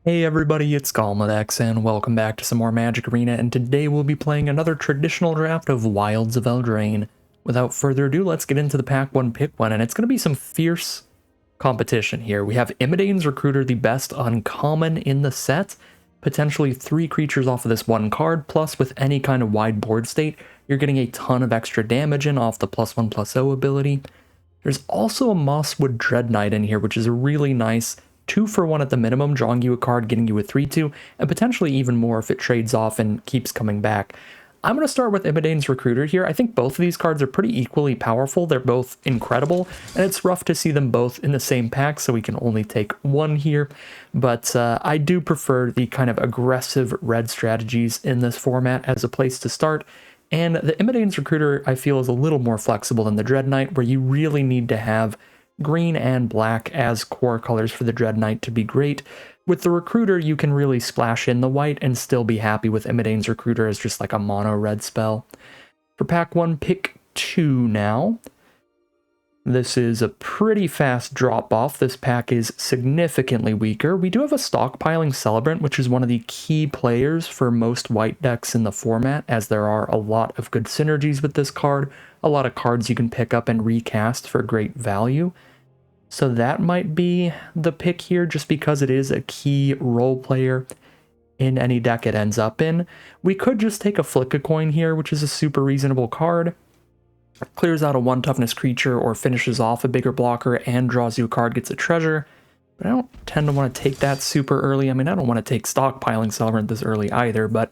Hey everybody, it's Galmadex, and welcome back to some more Magic Arena, and today we'll be playing another traditional draft of Wilds of Eldraine. Without further ado, let's get into the pack one, pick one, and it's going to be some fierce competition here. We have Imidane's Recruiter, the best uncommon in the set, potentially 3 creatures off of this one card, plus with any kind of wide board state, you're getting a ton of extra damage in off the +1/+0 ability. There's also a Mosswood Dread Knight in here, which is a really nice 2-for-1 at the minimum, drawing you a card, getting you a 3/2, and potentially even more if it trades off and keeps coming back. I'm going to start with Imidane's Recruiter here. I think both of these cards are pretty equally powerful. They're both incredible, and it's rough to see them both in the same pack, so we can only take one here. But I do prefer the kind of aggressive red strategies in this format as a place to start. And the Imidane's Recruiter, I feel, is a little more flexible than the Dread Knight, where you really need to have green and black as core colors for the Dread Knight to be great. With the Recruiter, you can really splash in the white and still be happy with Imidane's Recruiter as just like a mono red spell. For pack 1, pick 2 now. This is a pretty fast drop off. This pack is significantly weaker. We do have a Stockpiling Celebrant, which is one of the key players for most white decks in the format, as there are a lot of good synergies with this card, a lot of cards you can pick up and recast for great value. So that might be the pick here, just because it is a key role player in any deck it ends up in. We could just take a Flick a Coin here, which is a super reasonable card. Clears out a 1 toughness creature or finishes off a bigger blocker and draws you a card, gets a treasure. But I don't tend to want to take that super early. I mean, I don't want to take Stockpiling Celebrant this early either, but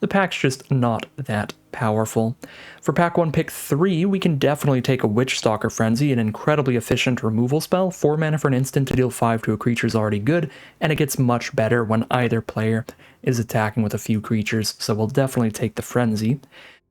the pack's just not that powerful. For pack 1, pick 3, we can definitely take a Witchstalker Frenzy, an incredibly efficient removal spell. 4 mana for an instant to deal 5 to a creature is already good, and it gets much better when either player is attacking with a few creatures, so we'll definitely take the Frenzy.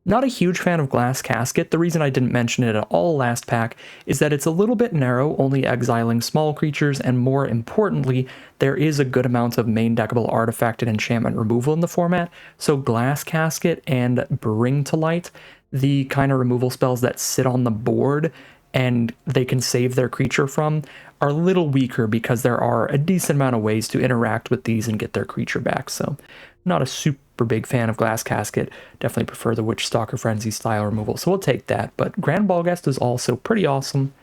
Not a huge fan of Glass Casket. The reason I didn't mention it at all last pack is that it's a little bit narrow, only exiling small creatures, and more importantly, there is a good amount of main deckable artifact and enchantment removal in the format, so Glass Casket and Bring to Light, the kind of removal spells that sit on the board and they can save their creature from, are a little weaker because there are a decent amount of ways to interact with these and get their creature back, so not a super big fan of Glass Casket. Definitely prefer the Witchstalker Frenzy style removal, so we'll take that. But Grand Ballgast is also pretty awesome,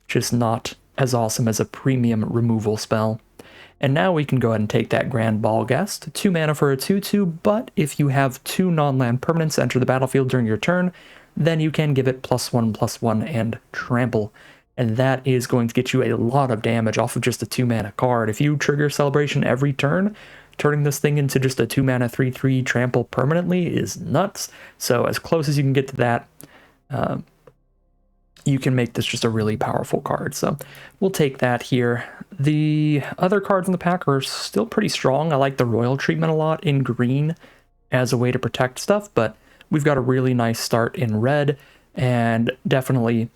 just not as awesome as a premium removal spell. And now we can go ahead and take that Grand Ballgast. 2 mana for a 2/2, but if you have 2 non-land permanents enter the battlefield during your turn, then you can give it +1/+1 and trample. And that is going to get you a lot of damage off of just a 2 mana card. If you trigger Celebration every turn, turning this thing into just a 2 mana 3/3 trample permanently is nuts. So as close as you can get to that, you can make this just a really powerful card. So we'll take that here. The other cards in the pack are still pretty strong. I like the Royal Treatment a lot in green as a way to protect stuff, but we've got a really nice start in red, and definitely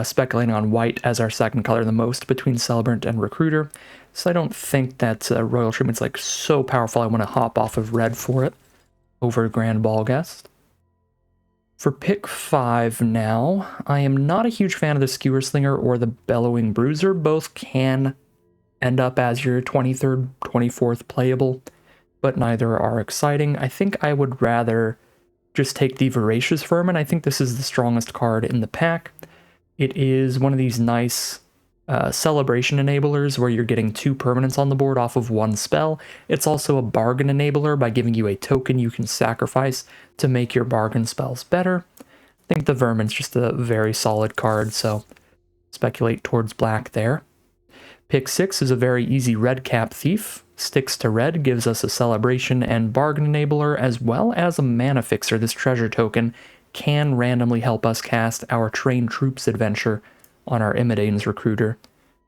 speculating on white as our second color the most between Celebrant and Recruiter. So I don't think that Royal Treatment's like so powerful I want to hop off of red for it over Grand Ballgast. For pick 5 now, I am not a huge fan of the Skewer Slinger or the Bellowing Bruiser. Both can end up as your 23rd, 24th playable, but neither are exciting. I think I would rather just take the Voracious Vermin. I think this is the strongest card in the pack. It is one of these nice celebration enablers where you're getting 2 permanents on the board off of 1 spell. It's also a bargain enabler by giving you a token you can sacrifice to make your bargain spells better. I think the Vermin's just a very solid card, so speculate towards black there. Pick 6 is a very easy red cap thief. Sticks to red, gives us a celebration and bargain enabler as well as a mana fixer. This treasure token can randomly help us cast our Trained Troops adventure on our Imidane's Recruiter.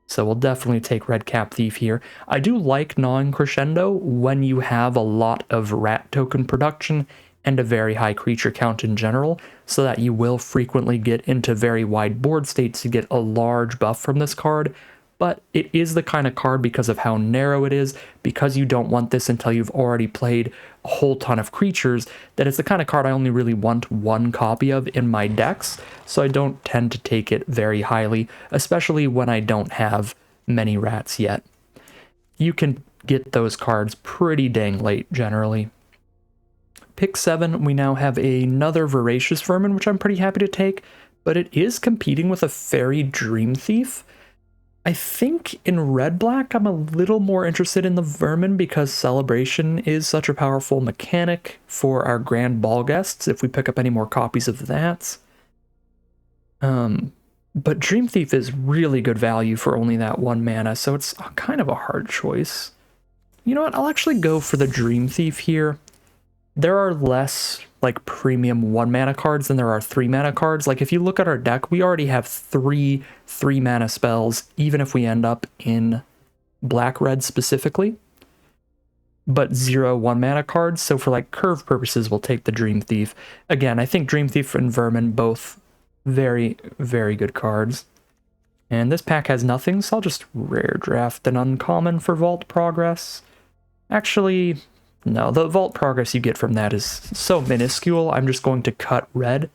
So we'll definitely take Red Cap Thief here. I do like Gnawing Crescendo when you have a lot of rat token production and a very high creature count in general, so that you will frequently get into very wide board states to get a large buff from this card. But it is the kind of card, because of how narrow it is, because you don't want this until you've already played a whole ton of creatures, that it's the kind of card I only really want 1 copy of in my decks, so I don't tend to take it very highly, especially when I don't have many rats yet. You can get those cards pretty dang late generally. Pick 7, we now have another Voracious Vermin, which I'm pretty happy to take, but it is competing with a Fairy Dream Thief. I think in red-black, I'm a little more interested in the Vermin because Celebration is such a powerful mechanic for our Grand Ball Guests if we pick up any more copies of that. But Dream Thief is really good value for only that 1 mana, so it's kind of a hard choice. You know what, I'll actually go for the Dream Thief here. There are less like premium 1 mana cards than there are 3 mana cards. Like if you look at our deck, we already have 3 mana spells, even if we end up in black-red specifically, but 0 1 mana cards. So for like curve purposes, we'll take the Dream Thief. Again, I think Dream Thief and Vermin both very, very good cards. And this pack has nothing, so I'll just rare draft an uncommon for Vault Progress. Actually, no, the Vault Progress you get from that is so minuscule, I'm just going to cut red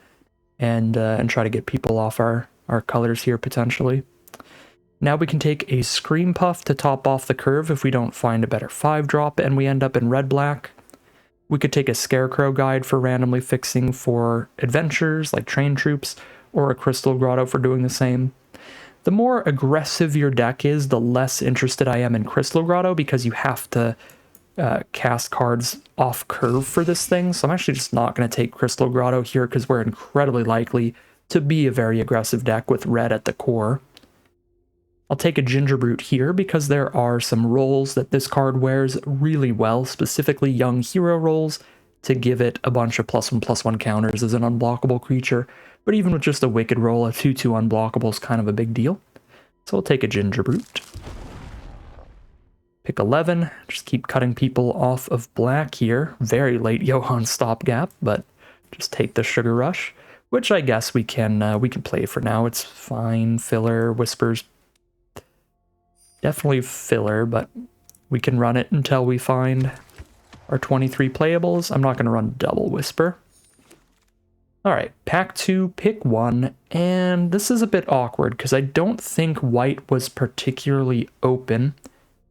and try to get people off our colors here, potentially. Now we can take a Scream Puff to top off the curve if we don't find a better 5-drop and we end up in red-black. We could take a Scarecrow Guide for randomly fixing for adventures like Train Troops, or a Crystal Grotto for doing the same. The more aggressive your deck is, the less interested I am in Crystal Grotto because you have to cast cards off curve for this thing, so I'm actually just not going to take Crystal Grotto here because we're incredibly likely to be a very aggressive deck with red at the core. I'll take a Gingerbrute here because there are some roles that this card wears really well, specifically Young Hero roles, to give it a bunch of +1/+1 counters as an unblockable creature, but even with just a Wicked roll, a 2/2 unblockable is kind of a big deal. So we'll take a Gingerbrute. Pick 11, just keep cutting people off of black here. Very late Johann stopgap, but just take the Sugar Rush, which I guess we can play for now. It's fine. Filler, Whispers, definitely filler, but we can run it until we find our 23 playables. I'm not going to run double Whisper. All right, pack 2, pick 1, and this is a bit awkward because I don't think white was particularly open.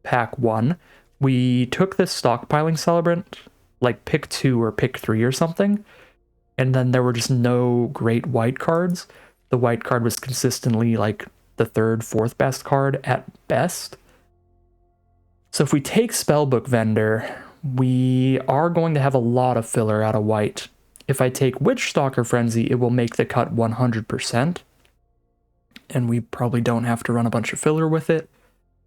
Pack 1, we took this Stockpiling Celebrant, like pick 2 or pick 3 or something, and then there were just no great white cards. The white card was consistently like the 3rd, 4th best card at best. So if we take Spellbook Vendor, we are going to have a lot of filler out of white. If I take Witchstalker Frenzy, it will make the cut 100%, and we probably don't have to run a bunch of filler with it.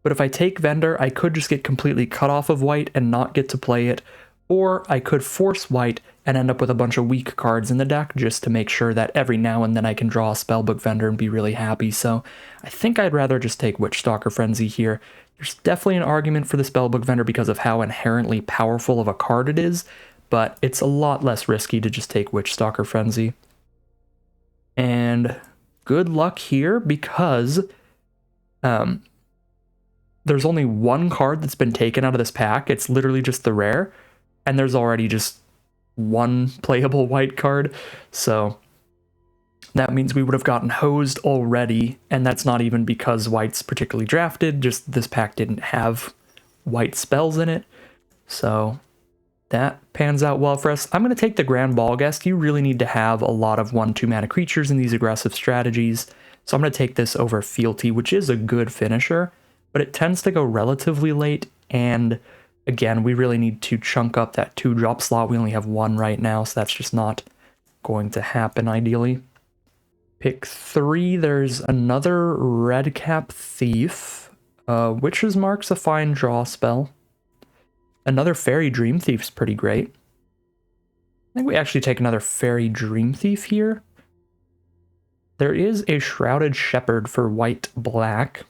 But if I take Vendor, I could just get completely cut off of white and not get to play it, or I could force white and end up with a bunch of weak cards in the deck just to make sure that every now and then I can draw a Spellbook Vendor and be really happy. So I think I'd rather just take Witchstalker Frenzy here. There's definitely an argument for the Spellbook Vendor because of how inherently powerful of a card it is, but it's a lot less risky to just take Witchstalker Frenzy. And good luck here because there's only 1 card that's been taken out of this pack. It's literally just the rare, and there's already just 1 playable white card, so that means we would have gotten hosed already, and that's not even because white's particularly drafted, just this pack didn't have white spells in it, so that pans out well for us. I'm going to take the Grand Ball Guest. You really need to have a lot of 1/2 mana creatures in these aggressive strategies, so I'm going to take this over Fealty, which is a good finisher, but it tends to go relatively late, and again, we really need to chunk up that 2-drop slot. We only have 1 right now, so that's just not going to happen ideally. Pick 3, there's another Redcap Thief. Witch's Mark's a fine draw spell. Another Fairy Dream Thief's pretty great. I think we actually take another Fairy Dream Thief here. There is a Shrouded Shepherd for white-black.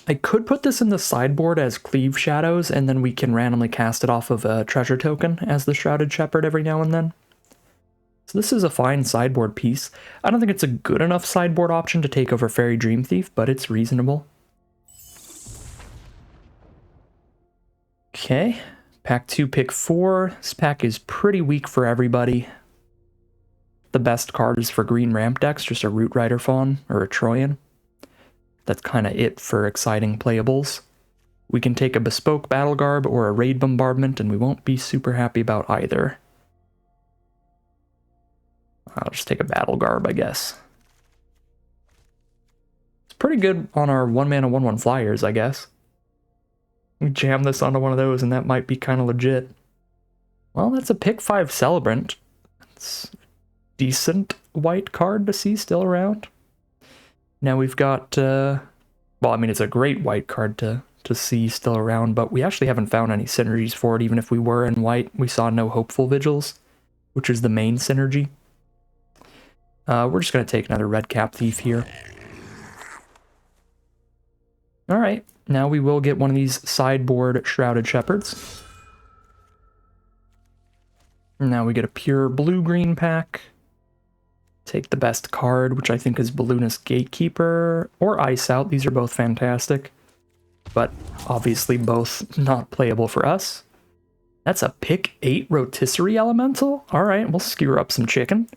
I could put this in the sideboard as Cleave Shadows, and then we can randomly cast it off of a treasure token as the Shrouded Shepherd every now and then. So this is a fine sideboard piece. I don't think it's a good enough sideboard option to take over Fairy Dream Thief, but it's reasonable. Okay, pack 2, pick 4. This pack is pretty weak for everybody. The best card is for green ramp decks, just a Root Rider Fawn or a Troyan. That's kind of it for exciting playables. We can take a Bespoke Battle Garb or a Raid Bombardment, and we won't be super happy about either. I'll just take a Battle Garb, I guess. It's pretty good on our 1-mana 1/1 flyers, I guess. We jam this onto one of those, and that might be kind of legit. Well, that's a pick 5 Celebrant. It's a decent white card to see still around. Now we've got, well, I mean, it's a great white card to see still around, but we actually haven't found any synergies for it. Even if we were in white, we saw no Hopeful Vigils, which is the main synergy. We're just going to take another Red Cap Thief here. Alright, now we will get one of these sideboard Shrouded Shepherds. Now we get a pure blue-green pack. Take the best card, which I think is Balloonist Gatekeeper, or Ice Out. These are both fantastic, but obviously both not playable for us. That's a pick 8 Rotisserie Elemental? Alright, we'll skewer up some chicken.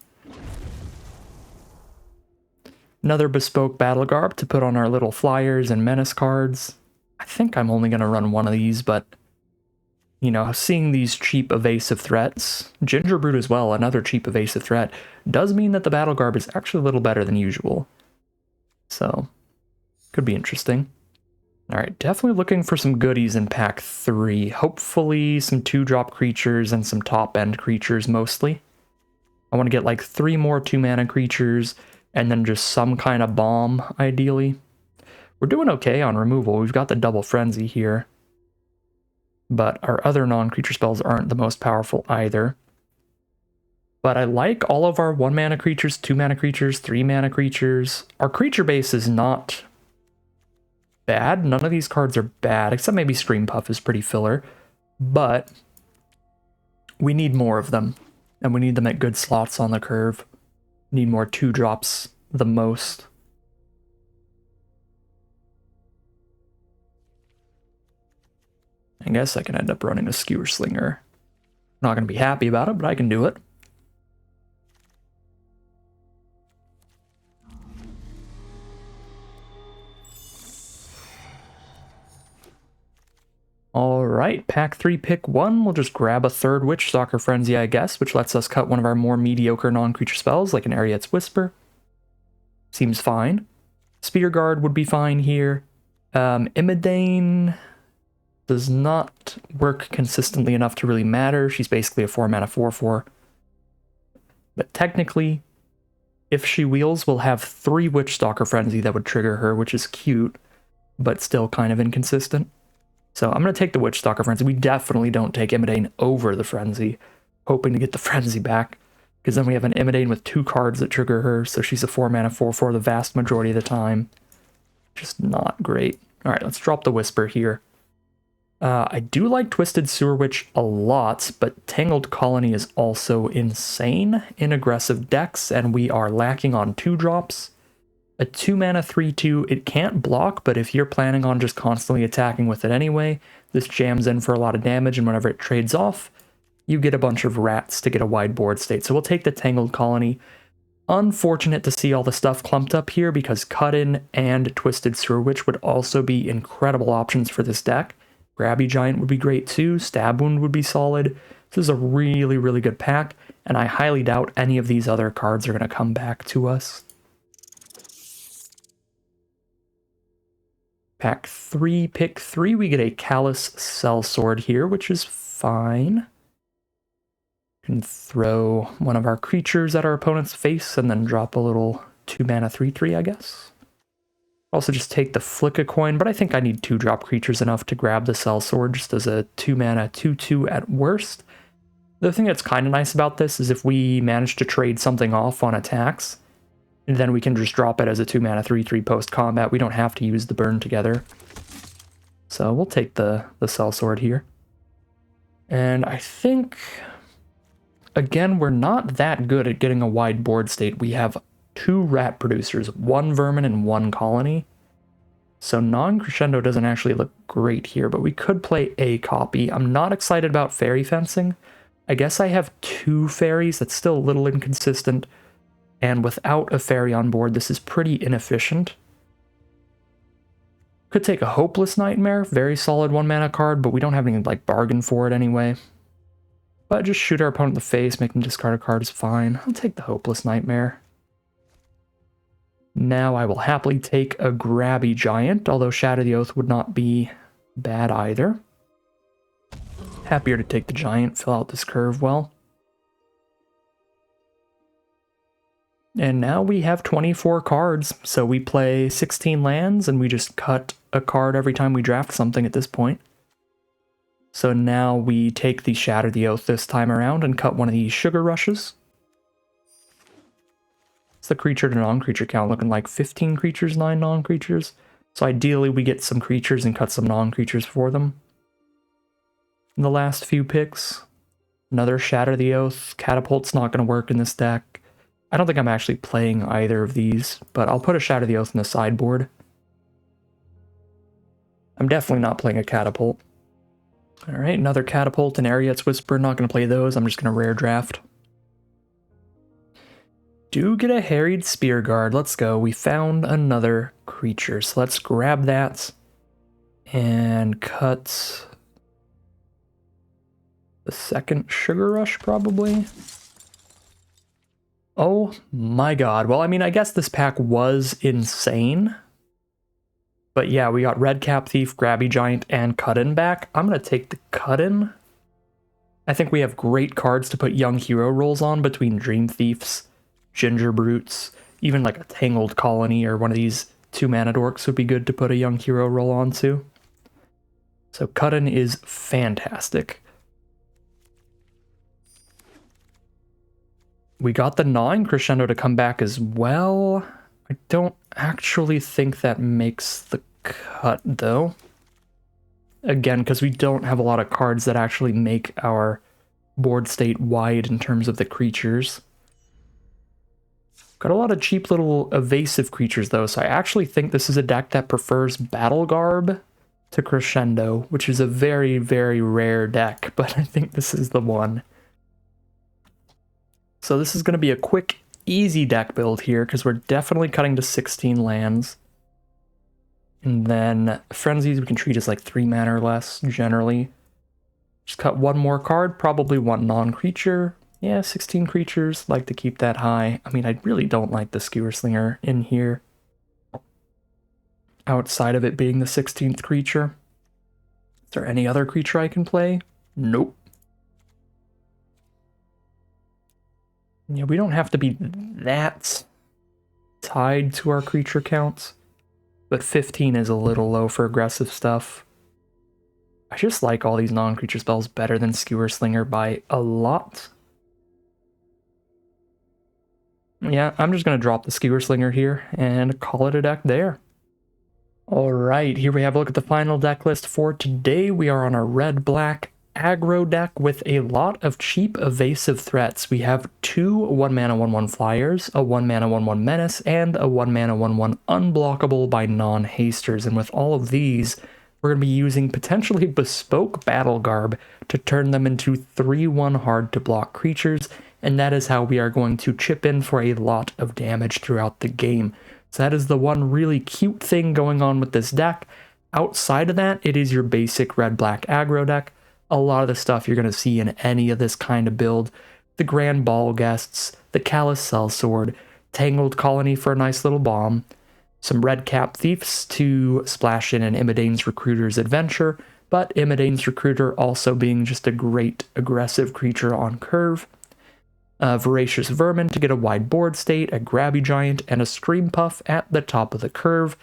Another Bespoke Battle Garb to put on our little flyers and menace cards. I think I'm only going to run one of these, but, you know, seeing these cheap evasive threats, Gingerbrute as well, another cheap evasive threat, does mean that the Battle Garb is actually a little better than usual. So, could be interesting. Alright, definitely looking for some goodies in pack 3. Hopefully some 2-drop creatures and some top-end creatures mostly. I want to get like 3 more 2-mana creatures, and then just some kind of bomb, ideally. We're doing okay on removal. We've got the Double Frenzy here. But our other non-creature spells aren't the most powerful either. But I like all of our 1-mana creatures, 2-mana creatures, 3-mana creatures. Our creature base is not bad. None of these cards are bad, except maybe Scream Puff is pretty filler. But we need more of them. And we need them at good slots on the curve. Need more 2-drops the most. I guess I can end up running a Skewer Slinger. Not going to be happy about it, but I can do it. Alright, pack 3, pick 1. We'll just grab a 3rd Witchstalker Frenzy, I guess, which lets us cut one of our more mediocre non-creature spells, like an Ariet's Whisper. Seems fine. Spear Guard would be fine here. Imidane does not work consistently enough to really matter. She's basically a 4-mana 4/4. But technically, if she wheels, we'll have 3 Witchstalker Frenzy that would trigger her, which is cute, but still kind of inconsistent. So I'm going to take the Witchstalker Frenzy. We definitely don't take Imidane over the Frenzy, hoping to get the Frenzy back, because then we have an Imidane with 2 cards that trigger her, so she's a 4-mana 4/4 the vast majority of the time. Just not great. Alright, let's drop the Whisper here. I do like Twisted Sewer Witch a lot, but Tangled Colony is also insane in aggressive decks, and we are lacking on 2-drops. A 2-mana 3/2, it can't block, but if you're planning on just constantly attacking with it anyway, this jams in for a lot of damage, and whenever it trades off, you get a bunch of rats to get a wide board state. So we'll take the Tangled Colony. Unfortunate to see all the stuff clumped up here, because Cut-In and Twisted Sewer Witch would also be incredible options for this deck. Grabby Giant would be great too, Stab Wound would be solid. This is a really, really good pack, and I highly doubt any of these other cards are going to come back to us. Pack 3, pick 3, we get a Callous Sellsword here, which is fine. Can throw one of our creatures at our opponent's face and then drop a little 2-mana 3/3, I guess. Also just take the Flick a Coin, but I think I need 2-drop creatures enough to grab the Sellsword just as a 2-mana 2/2 at worst. The thing that's kind of nice about this is if we manage to trade something off on attacks, then we can just drop it as a 2-mana 3/3 post-combat. We don't have to use the burn together. So we'll take the Sellsword here. And I think, again, we're not that good at getting a wide board state. We have 2 rat producers, 1 vermin and 1 colony. So non-crescendo doesn't actually look great here, but we could play a copy. I'm not excited about fairy fencing. I guess I have 2 fairies. That's still a little inconsistent. And without a fairy on board, this is pretty inefficient. Could take a Hopeless Nightmare, very solid 1-mana card, but we don't have any like bargain for it anyway. But just shoot our opponent in the face, make them discard a card is fine. I'll take the Hopeless Nightmare. Now I will happily take a Grabby Giant, although Shatter the Oath would not be bad either. Happier to take the Giant, fill out this curve well. And now we have 24 cards, so we play 16 lands, and we just cut a card every time we draft something at this point. So now we take the Shatter the Oath this time around and cut one of these Sugar Rushes. It's the creature to non-creature count looking like 15 creatures, 9 non-creatures. So ideally we get some creatures and cut some non-creatures for them. In the last few picks, another Shatter the Oath. Catapult's not going to work in this deck. I don't think I'm actually playing either of these, but I'll put a Shatter the Oath in the sideboard. I'm definitely not playing a Catapult. Alright, another Catapult and Ariet's Whisper. Not going to play those, I'm just going to rare draft. Do get a Harried Spearguard. Let's go. We found another creature, so let's grab that and cut the second Sugar Rush, probably. Oh my god. Well, I mean, I guess this pack was insane. But yeah, we got Red Cap Thief, Grabby Giant, and Cut-In back. I'm going to take the Cut-In. I think we have great cards to put Young Hero rolls on between Dream Thieves, Ginger Brutes, even like a Tangled Colony or one of these 2-mana dorks would be good to put a Young Hero roll onto. So Cut-In is fantastic. We got the Gnawing Crescendo to come back as well. I don't actually think that makes the cut, though. Again, because we don't have a lot of cards that actually make our board state wide in terms of the creatures. Got a lot of cheap little evasive creatures, though, so I actually think this is a deck that prefers Battle Garb to Crescendo, which is a very, very rare deck, but I think this is the one. So this is going to be a quick, easy deck build here, because we're definitely cutting to 16 lands. And then Frenzies we can treat as like 3 mana or less, generally. Just cut one more card, probably one non-creature. Yeah, 16 creatures, like to keep that high. I mean, I really don't like the Skewer Slinger in here. Outside of it being the 16th creature. Is there any other creature I can play? Nope. Yeah, we don't have to be that tied to our creature counts, but 15 is a little low for aggressive stuff. I just like all these non-creature spells better than Skewer Slinger by a lot. Yeah, I'm just going to drop the Skewer Slinger here and call it a deck there. Alright, here we have a look at the final deck list for today. We are on a red-black aggro deck with a lot of cheap evasive threats. We have 2 1-mana 1/1 flyers, a 1-mana 1/1 menace, and a 1-mana 1/1 unblockable by non-hasters. And with all of these, we're going to be using potentially bespoke Battle Garb to turn them into 3/1 hard-to-block creatures, and that is how we are going to chip in for a lot of damage throughout the game. So that is the one really cute thing going on with this deck. Outside of that, it is your basic red-black aggro deck. A lot of the stuff you're going to see in any of this kind of build. The Grand Ball Guests, the Callous Sellsword, Tangled Colony for a nice little bomb, some Red Cap Thieves to splash in an Imidane's Recruiter's Adventure, but Imidane's Recruiter also being just a great aggressive creature on curve. Voracious Vermin to get a wide board state, a Grabby Giant, and a Scream Puff at the top of the curve.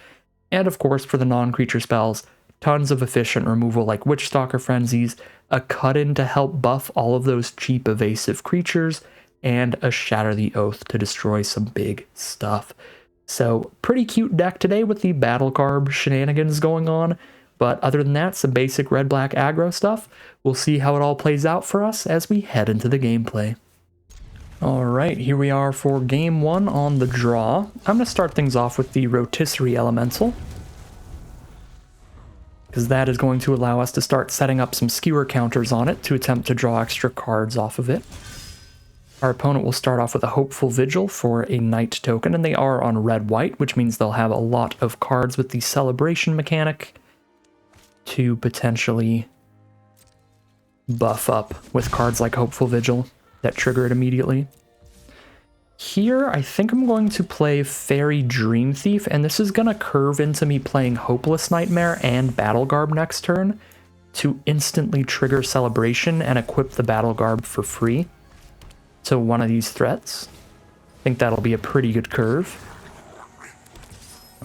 And of course, for the non-creature spells, tons of efficient removal like Witchstalker Frenzies, a Cut-In to help buff all of those cheap evasive creatures, and a Shatter the Oath to destroy some big stuff. So, pretty cute deck today with the Battle Garb shenanigans going on, but other than that, some basic red-black aggro stuff. We'll see how it all plays out for us as we head into the gameplay. Alright, here we are for game 1 on the draw. I'm going to start things off with the Rotisserie Elemental, because that is going to allow us to start setting up some skewer counters on it to attempt to draw extra cards off of it. Our opponent will start off with a Hopeful Vigil for a Knight token, and they are on red-white, which means they'll have a lot of cards with the Celebration mechanic to potentially buff up with cards like Hopeful Vigil that trigger it immediately. Here, I think I'm going to play Fairy Dream Thief, and this is going to curve into me playing Hopeless Nightmare and Battle Garb next turn to instantly trigger Celebration and equip the Battle Garb for free to one of these threats. I think that'll be a pretty good curve.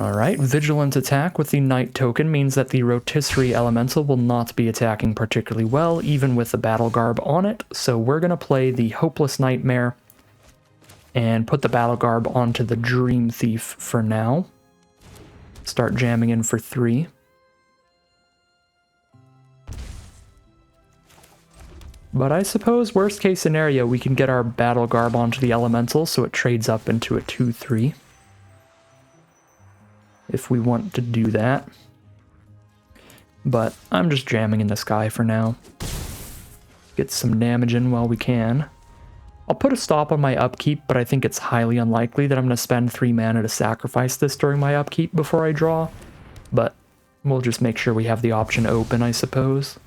Alright, Vigilant attack with the Knight token means that the Rotisserie Elemental will not be attacking particularly well, even with the Battle Garb on it, so we're going to play the Hopeless Nightmare and put the Battle Garb onto the Dream Thief for now. Start jamming in for 3. But I suppose, worst case scenario, we can get our Battle Garb onto the Elemental so it trades up into a 2-3. If we want to do that. But I'm just jamming in the sky for now. Get some damage in while we can. I'll put a stop on my upkeep, but I think it's highly unlikely that I'm going to spend 3 mana to sacrifice this during my upkeep before I draw. But we'll just make sure we have the option open, I suppose.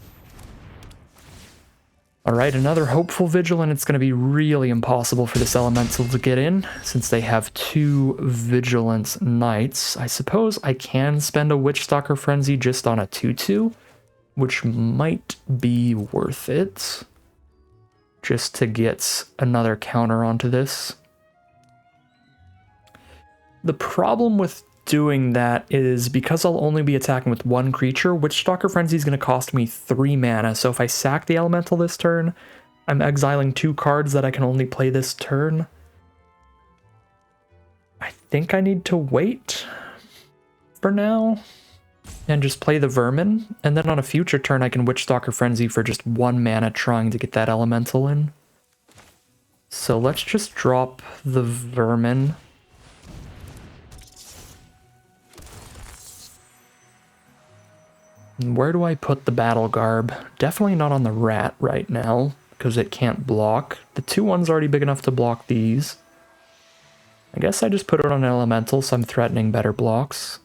Alright, another Hopeful Vigil, and it's going to be really impossible for this Elemental to get in, since they have 2 Vigilant Knights. I suppose I can spend a Witchstalker Frenzy just on a 2-2, which might be worth it, just to get another counter onto this. The problem with doing that is because I'll only be attacking with 1 creature, Witchstalker Frenzy is going to cost me 3 mana, so if I sack the Elemental this turn, I'm exiling 2 cards that I can only play this turn. I think I need to wait for now and just play the Vermin, and then on a future turn I can Witchstalker Frenzy for just 1 mana trying to get that Elemental in. So let's just drop the Vermin. Where do I put the Battle Garb? Definitely not on the Rat right now, because it can't block. The 2-1's already big enough to block these. I guess I just put it on an Elemental, so I'm threatening better blocks.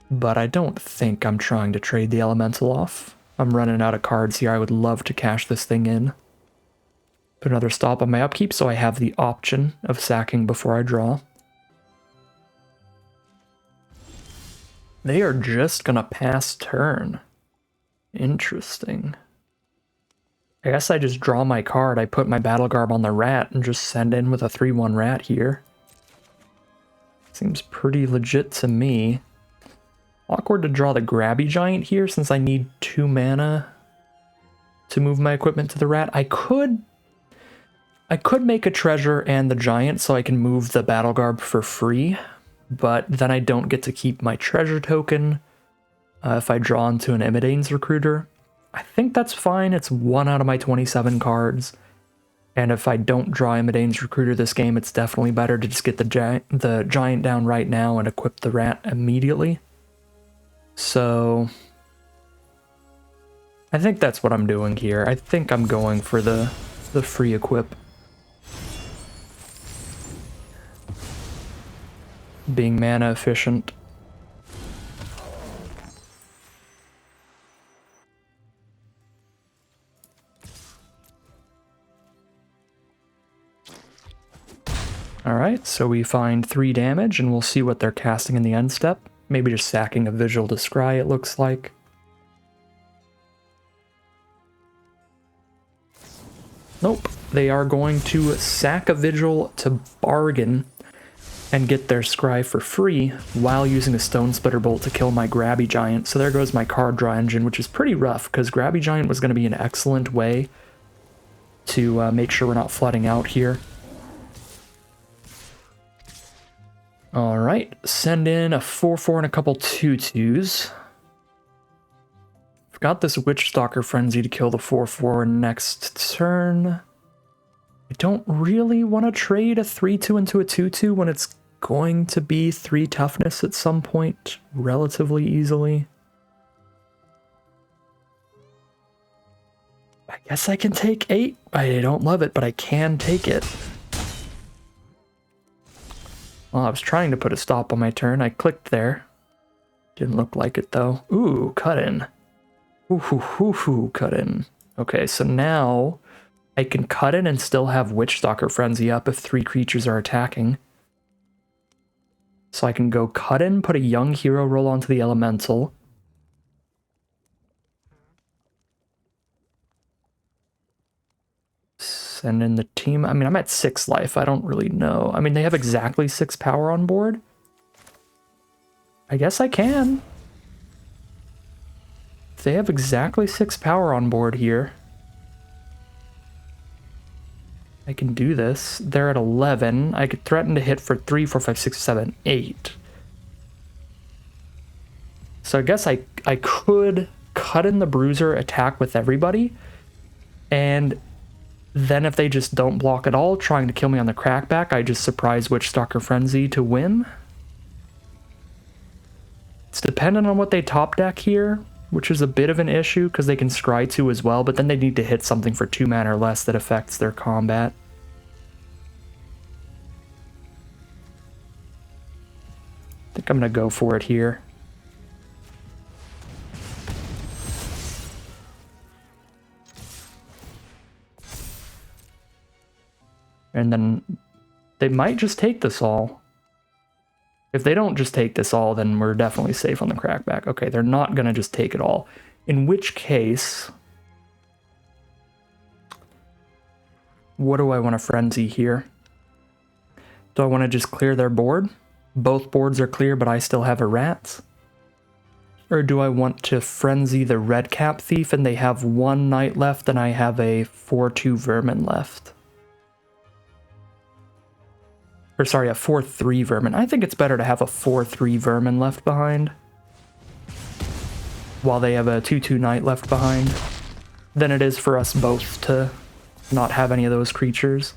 But I don't think I'm trying to trade the Elemental off. I'm running out of cards here. I would love to cash this thing in. Put another stop on my upkeep, so I have the option of sacking before I draw. They are just gonna pass turn. Interesting. I guess I just draw my card, I put my Battle Garb on the Rat, and just send in with a 3-1 Rat here. Seems pretty legit to me. Awkward to draw the Grabby Giant here, since I need 2 mana to move my equipment to the Rat. I could make a Treasure and the Giant so I can move the Battle Garb for free, but then I don't get to keep my Treasure token if I draw into an Imidane's Recruiter. I think that's fine. It's 1 out of my 27 cards. And if I don't draw Imidane's Recruiter this game, it's definitely better to just get the Giant down right now and equip the Rat immediately. So I think that's what I'm doing here. I think I'm going for the free equip. Being mana efficient. Alright, so we find 3 damage, and we'll see what they're casting in the end step. Maybe just sacking a Vigil to Scry, it looks like. Nope, they are going to sack a Vigil to bargain and get their Scry for free while using a Stone Splitter Bolt to kill my Grabby Giant. So there goes my card draw engine, which is pretty rough, because Grabby Giant was going to be an excellent way to make sure we're not flooding out here. Alright, send in a 4-4 and a couple 2-2s. I've got this Witchstalker Frenzy to kill the 4-4 next turn. I don't really want to trade a 3-2 into a 2-2 when it's going to be 3 toughness at some point relatively easily. I Guess I can take 8. I don't love it, but I can take it. Well, I was trying to put a stop on my turn. I clicked there. Didn't look like it, though. Ooh, cut in. Ooh, cut in. Okay, so now I can cut in and still have Witchstalker Frenzy up if 3 creatures are attacking. So I can go cut in, put a young hero roll onto the elemental. Send in the team. I mean, I'm at 6 life. I don't really know. I mean, they have exactly 6 power on board. I guess I can. If they have exactly 6 power on board here, I can do this. They're at 11. I could threaten to hit for 3, 4, 5, 6, 7, 8. So I guess I could cut in the Bruiser, attack with everybody, and then if they just don't block at all, trying to kill me on the crackback, I just surprise Witchstalker Frenzy to win. It's dependent on what they top deck here, which is a bit of an issue because they can scry 2 as well, but then they need to hit something for 2 mana or less that affects their combat. I think I'm going to go for it here. And then they might just take this all. If they don't just take this all, then we're definitely safe on the crackback. Okay, they're not going to just take it all. In which case, what do I want to frenzy here? Do I want to just clear their board? Both boards are clear, but I still have a rat. Or do I want to frenzy the red cap thief and they have 1 knight left and I have a 4/2 vermin left? Or sorry, a 4/3 vermin. I think it's better to have a 4/3 vermin left behind, while they have a 2/2 knight left behind, than it is for us both to not have any of those creatures.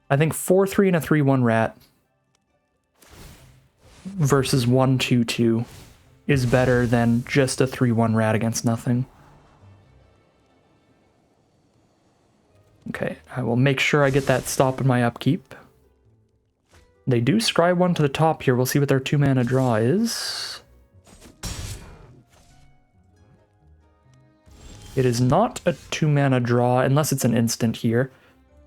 I think 4/3 and a 3/1 rat versus 1/2/2 is better than just a 3/1 rat against nothing. Okay, I will make sure I get that stop in my upkeep. They do scry 1 to the top here. We'll see what their 2 mana draw is. It is not a 2 mana draw unless it's an instant here.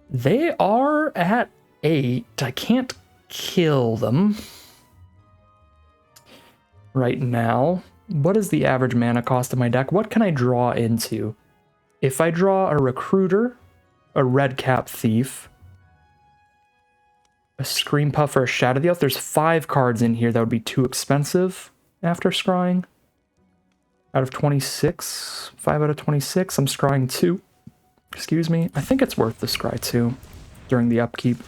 They are at 8. I can't kill them right now. What is the average mana cost of my deck? What can I draw into? If I draw a Recruiter, a Red Cap Thief, a Scream Puff, or a Shadow the Elf, there's 5 cards in here that would be too expensive after scrying. Out of 26, 5 out of 26, I'm scrying 2. Excuse me. I think it's worth the scry 2 during the upkeep.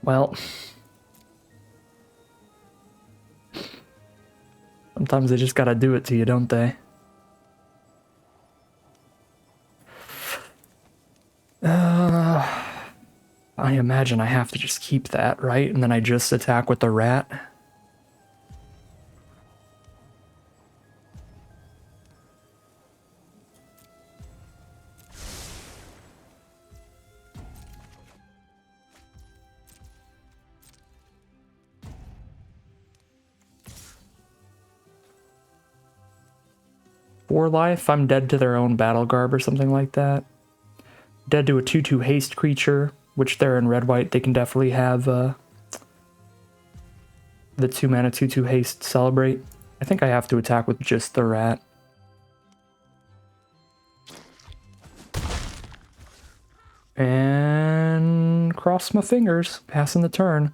Well, sometimes they just gotta do it to you, don't they? I imagine I have to just keep that, right? And then I just attack with the rat. For life, I'm dead to their own battle garb or something like that. Dead to a 2/2 haste creature, which they're in red-white. They can definitely have the 2 mana 2/2 haste celebrate. I think I have to attack with just the rat. And cross my fingers, passing the turn.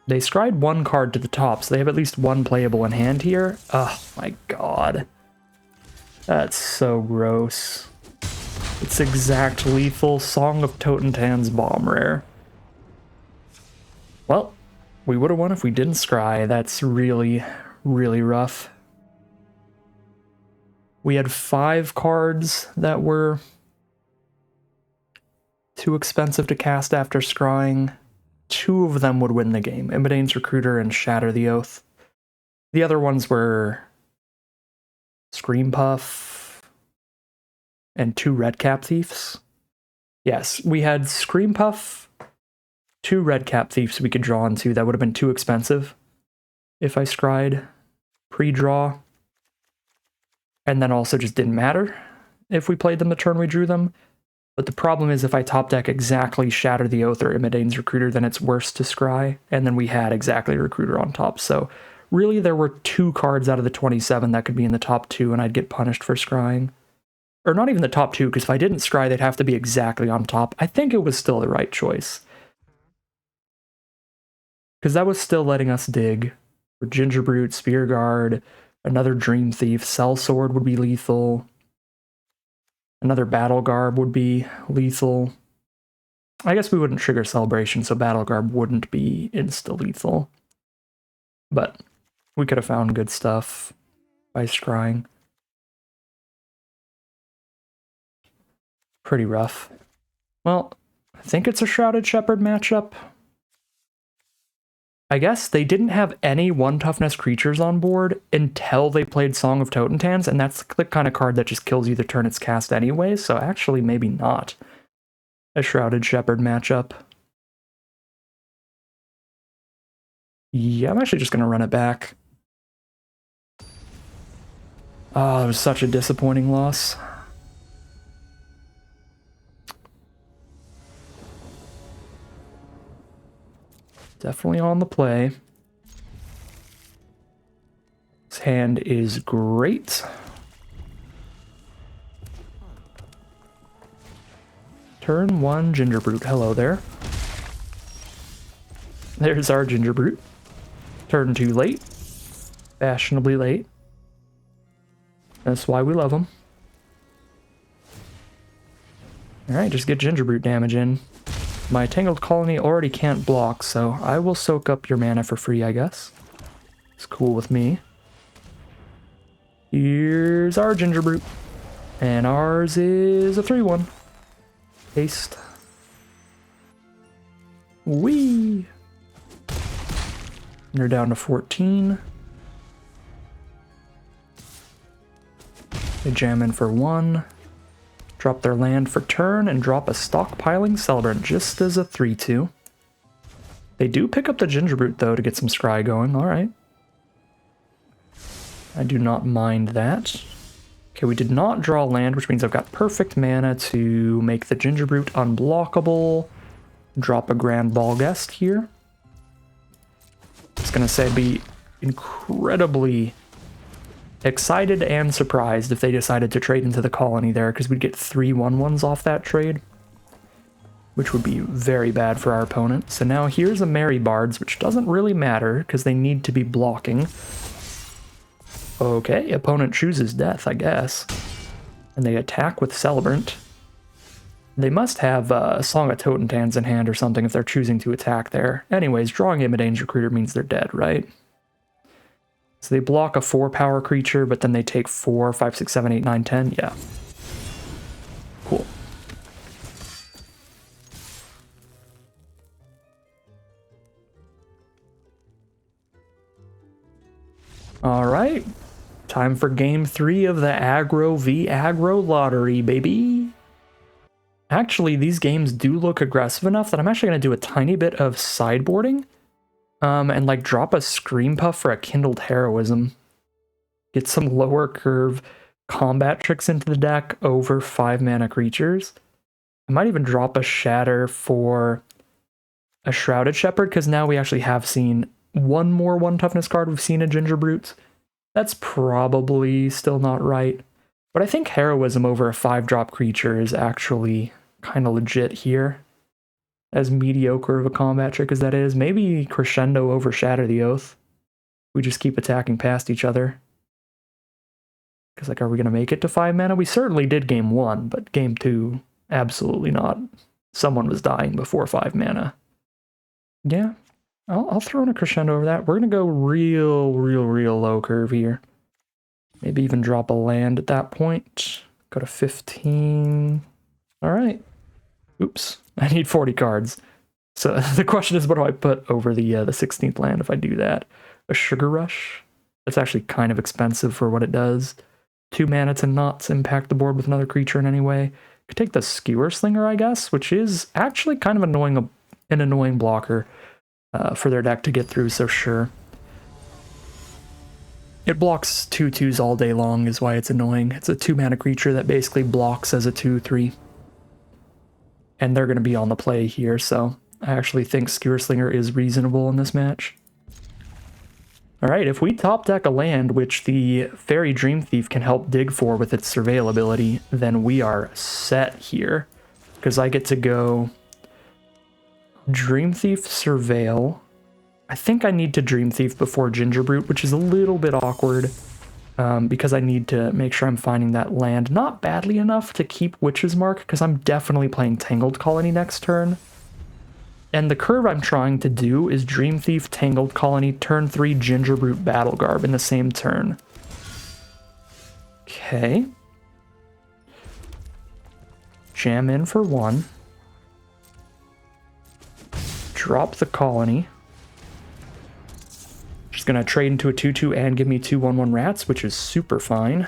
They scried 1 card to the top, so they have at least 1 playable in hand here. Oh my god. That's so gross. It's exact lethal Song of Totentan's bomb rare. Well, we would have won if we didn't scry. That's really, really rough. We had 5 cards that were too expensive to cast after scrying. 2 of them would win the game. Imidane's Recruiter and Shatter the Oath. The other ones were Scream Puff and 2 Redcap Thieves. Yes, we had Scream Puff, 2 Redcap Thieves we could draw into. That would have been too expensive if I scryed pre-draw. And then also just didn't matter if we played them the turn we drew them. But the problem is if I top deck exactly Shatter the Oath or Imidane's Recruiter, then it's worse to scry. And then we had exactly Recruiter on top. So really there were 2 cards out of the 27 that could be in the top 2 and I'd get punished for scrying. Or not even the top 2, because if I didn't scry, they'd have to be exactly on top. I think it was still the right choice. Because that was still letting us dig for Gingerbrute, Spear Guard, another Dream Thief, Sellsword would be lethal. Another Battle Garb would be lethal. I guess we wouldn't trigger Celebration, so Battle Garb wouldn't be insta-lethal. But we could have found good stuff by scrying. Pretty rough. Well, I think it's a Shrouded Shepherd matchup. I guess they didn't have any 1 toughness creatures on board until they played Song of Totentans, and that's the kind of card that just kills you the turn it's cast anyway, so actually maybe not a Shrouded Shepherd matchup. Yeah, I'm actually just going to run it back. Oh, it was such a disappointing loss. Definitely on the play. This hand is great. Turn 1 Gingerbrute. Hello there. There's our Gingerbrute. Turn 2 late. Fashionably late. That's why we love them. Alright, just get Gingerbrute damage in. My Tangled Colony already can't block, so I will soak up your mana for free, I guess. It's cool with me. Here's our Gingerbrute. And ours is a 3-1. Haste. Whee! And they're down to 14. They jam in for 1. Drop their land for turn and drop a Stockpiling Celebrant just as a 3-2. They do pick up the Gingerbrute though to get some scry going. Alright. I do not mind that. Okay, we did not draw land, which means I've got perfect mana to make the Gingerbrute unblockable. Drop a Grand Ballgest here. I was gonna say I'd be incredibly excited and surprised if they decided to trade into the colony there, because we'd get 3 1/1s off that trade, which would be very bad for our opponent. So now here's a Merry Bards, which doesn't really matter because they need to be blocking. Okay, opponent chooses death, I guess. And they attack with Celebrant. They must have Song of Totentans in hand or something if they're choosing to attack there. Anyways, drawing Imidane's Recruiter means they're dead, right? So they block a 4-power creature, but then they take 4, 5, 6, 7, 8, 9, 10. Yeah. Cool. All right. Time for game 3 of the Aggro v Aggro Lottery, baby. Actually, these games do look aggressive enough that I'm actually going to do a tiny bit of sideboarding. And like drop a Scream Puff for a Kindled Heroism. Get some lower curve combat tricks into the deck over 5 mana creatures. I might even drop a Shatter for a Shrouded Shepherd, because now we actually have seen one more 1 toughness card. We've seen a Gingerbrute. That's probably still not right. But I think Heroism over a 5-drop creature is actually kind of legit here. As mediocre of a combat trick as that is. Maybe Crescendo over Shatter the Oath. We just keep attacking past each other. Because, like, are we going to make it to 5 mana? We certainly did game 1, but game 2, absolutely not. Someone was dying before 5 mana. Yeah, I'll throw in a Crescendo over that. We're going to go real low curve here. Maybe even drop a land at that point. Go to 15. All right. Oops. I need 40 cards. So the question is, what do I put over the 16th land if I do that? A Sugar Rush? That's actually kind of expensive for what it does. 2 mana to not impact the board with another creature in any way. Could take the Skewer Slinger, I guess, which is actually kind of an annoying blocker for their deck to get through, so sure. It blocks 2/2s all day long is why it's annoying. It's a 2 mana creature that basically blocks as a 2/3. And they're going to be on the play here, so I actually think Skewer Slinger is reasonable in this match. Alright, if we top deck a land, which the Fairy Dream Thief can help dig for with its Surveil ability, then we are set here. Because I get to go Dream Thief, Surveil. I think I need to Dream Thief before Gingerbrute, which is a little bit awkward. Because I need to make sure I'm finding that land not badly enough to keep Witch's Mark, because I'm definitely playing Tangled Colony next turn. And the curve I'm trying to do is Dream Thief, Tangled Colony, turn 3, Gingerbrute, Battle Garb in the same turn. Okay. Jam in for 1. Drop the Colony. Just gonna trade into a 2/2 and give me 2 1/1 rats, which is super fine.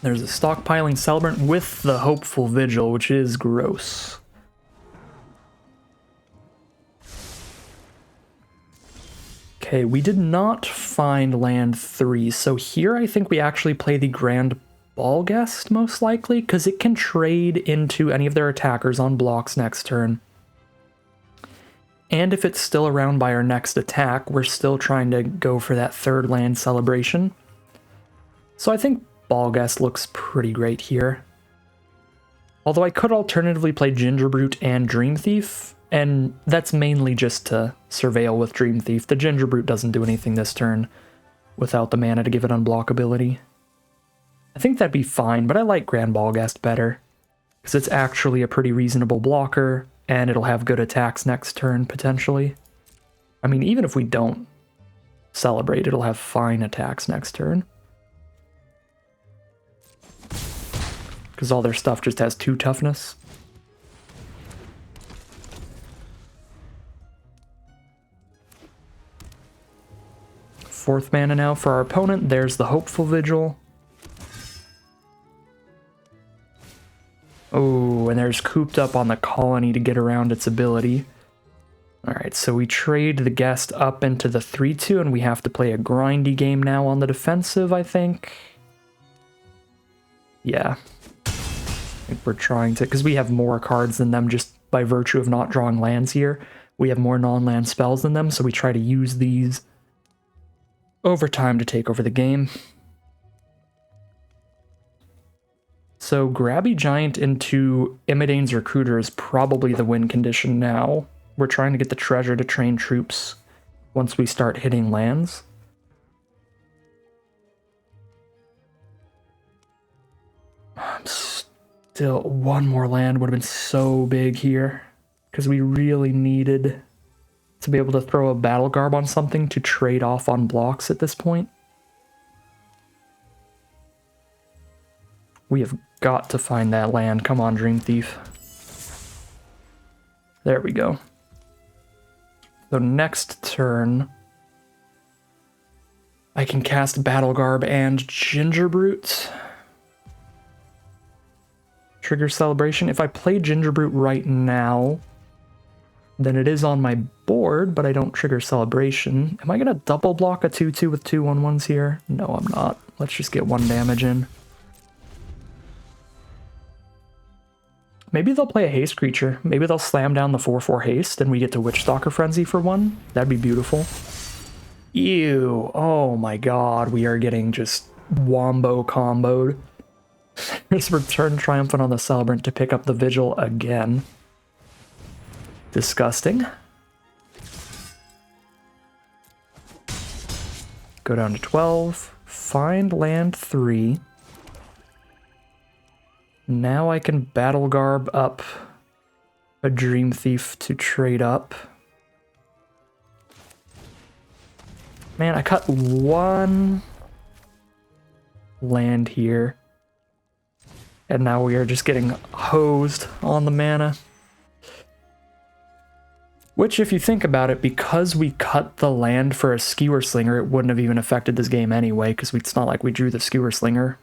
There's a Stockpiling Celebrant with the Hopeful Vigil, which is gross. Okay, we did not find land 3, so here I think we actually play the Grand Ballguest, most likely, because it can trade into any of their attackers on blocks next turn. And if it's still around by our next attack, we're still trying to go for that 3rd land celebration. So I think Ballguest looks pretty great here. Although I could alternatively play Gingerbrute and Dream Thief, and that's mainly just to Surveil with Dream Thief. The Gingerbrute doesn't do anything this turn without the mana to give it unblockability. I think that'd be fine, but I like Grand Ballguest better, because it's actually a pretty reasonable blocker, and it'll have good attacks next turn, potentially. I mean, even if we don't celebrate, it'll have fine attacks next turn. Because all their stuff just has 2 toughness. Fourth mana now for our opponent. There's the Hopeful Vigil. Oh, and there's Cooped Up on the Colony to get around its ability. Alright, so we trade the Guest up into the 3/2, and we have to play a grindy game now on the defensive, I think. Yeah. I think we're trying to, because we have more cards than them just by virtue of not drawing lands here. We have more non-land spells than them, so we try to use these over time to take over the game. So Grabby Giant into Imidane's Recruiter is probably the win condition now. We're trying to get the treasure to train troops once we start hitting lands. Still, one more land would have been so big here, because we really needed to be able to throw a Battle Garb on something to trade off on blocks at this point. We have got to find that land. Come on, Dream Thief. There we go. So next turn, I can cast Battle Garb and Gingerbrute. Trigger Celebration. If I play Gingerbrute right now, then it is on my board, but I don't trigger Celebration. Am I going to double block a 2/2 with 2 1/1s here? No, I'm not. Let's just get 1 damage in. Maybe they'll play a haste creature. Maybe they'll slam down the 4/4 haste and we get to Witchstalker Frenzy for 1. That'd be beautiful. Ew. Oh my god, we are getting just wombo comboed. Just return Triumphant on the Celebrant to pick up the Vigil again. Disgusting. Go down to 12. Find land 3. Now I can Battle Garb up a Dream Thief to trade up. Man, I cut one land here. And now we are just getting hosed on the mana. Which, if you think about it, because we cut the land for a Skewer Slinger, it wouldn't have even affected this game anyway, because it's not like we drew the Skewer Slinger.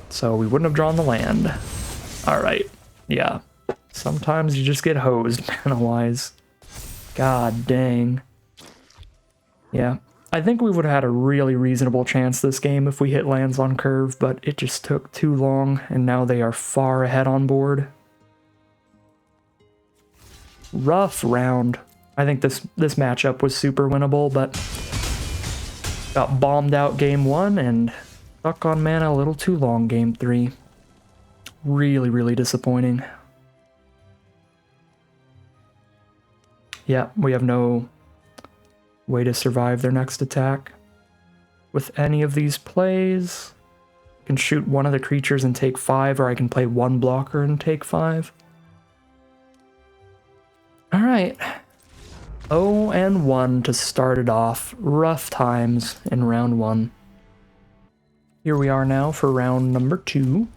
So we wouldn't have drawn the land. Alright, yeah. Sometimes you just get hosed, mana-wise. God dang. Yeah. I think we would have had a really reasonable chance this game if we hit lands on curve, but it just took too long, and now they are far ahead on board. Rough round. I think this matchup was super winnable, but got bombed out game 1 and stuck on mana a little too long game 3. Really, really disappointing. Yeah, we have no way to survive their next attack. With any of these plays, I can shoot one of the creatures and take 5, or I can play one blocker and take 5. Alright. 0-1 to start it off. Rough times in round 1. Here we are now for round number 2.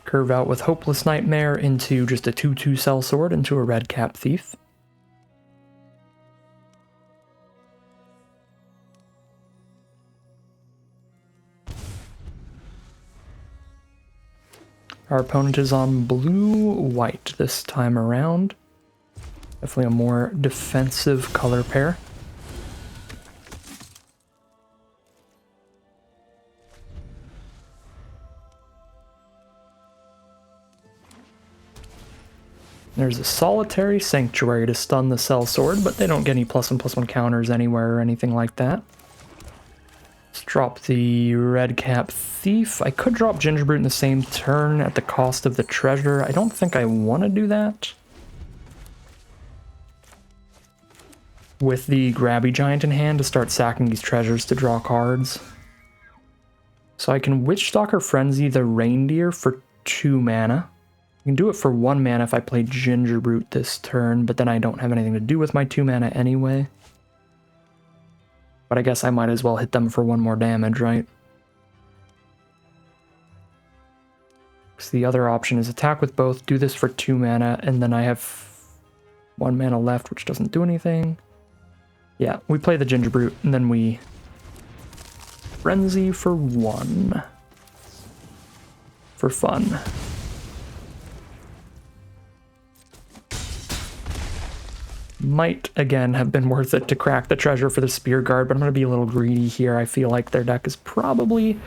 Curve out with Hopeless Nightmare into just a 2/2 Sellsword into a Red Cap Thief. Our opponent is on blue-white this time around. Definitely a more defensive color pair. There's a Solitary Sanctuary to stun the Sellsword, but they don't get any +1/+1 counters anywhere or anything like that. Let's drop the Red Cap Thief. I could drop Gingerbrute in the same turn at the cost of the treasure. I don't think I want to do that. With the Grabby Giant in hand to start sacking these treasures to draw cards. So I can Witchstalker Frenzy the Reindeer for 2 mana. I can do it for 1 mana if I play Gingerbrute this turn, but then I don't have anything to do with my 2 mana anyway. But I guess I might as well hit them for 1 more damage, right? Because the other option is attack with both, do this for 2 mana, and then I have 1 mana left, which doesn't do anything. Yeah, we play the Gingerbrute, and then we Frenzy for 1. For fun. Might, again, have been worth it to crack the treasure for the Spear Guard, but I'm going to be a little greedy here. I feel like their deck is probably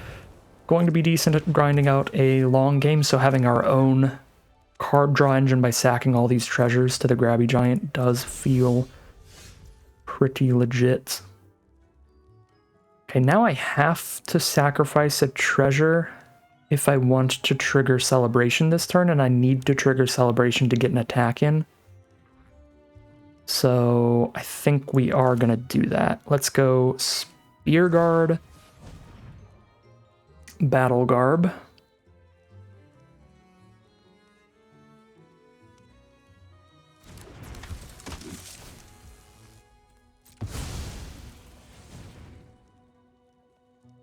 going to be decent at grinding out a long game, so having our own card draw engine by sacking all these treasures to the Grabby Giant does feel pretty legit. Okay, now I have to sacrifice a treasure if I want to trigger Celebration this turn, and I need to trigger Celebration to get an attack in. So I think we are going to do that. Let's go Spear Guard, Battle Garb.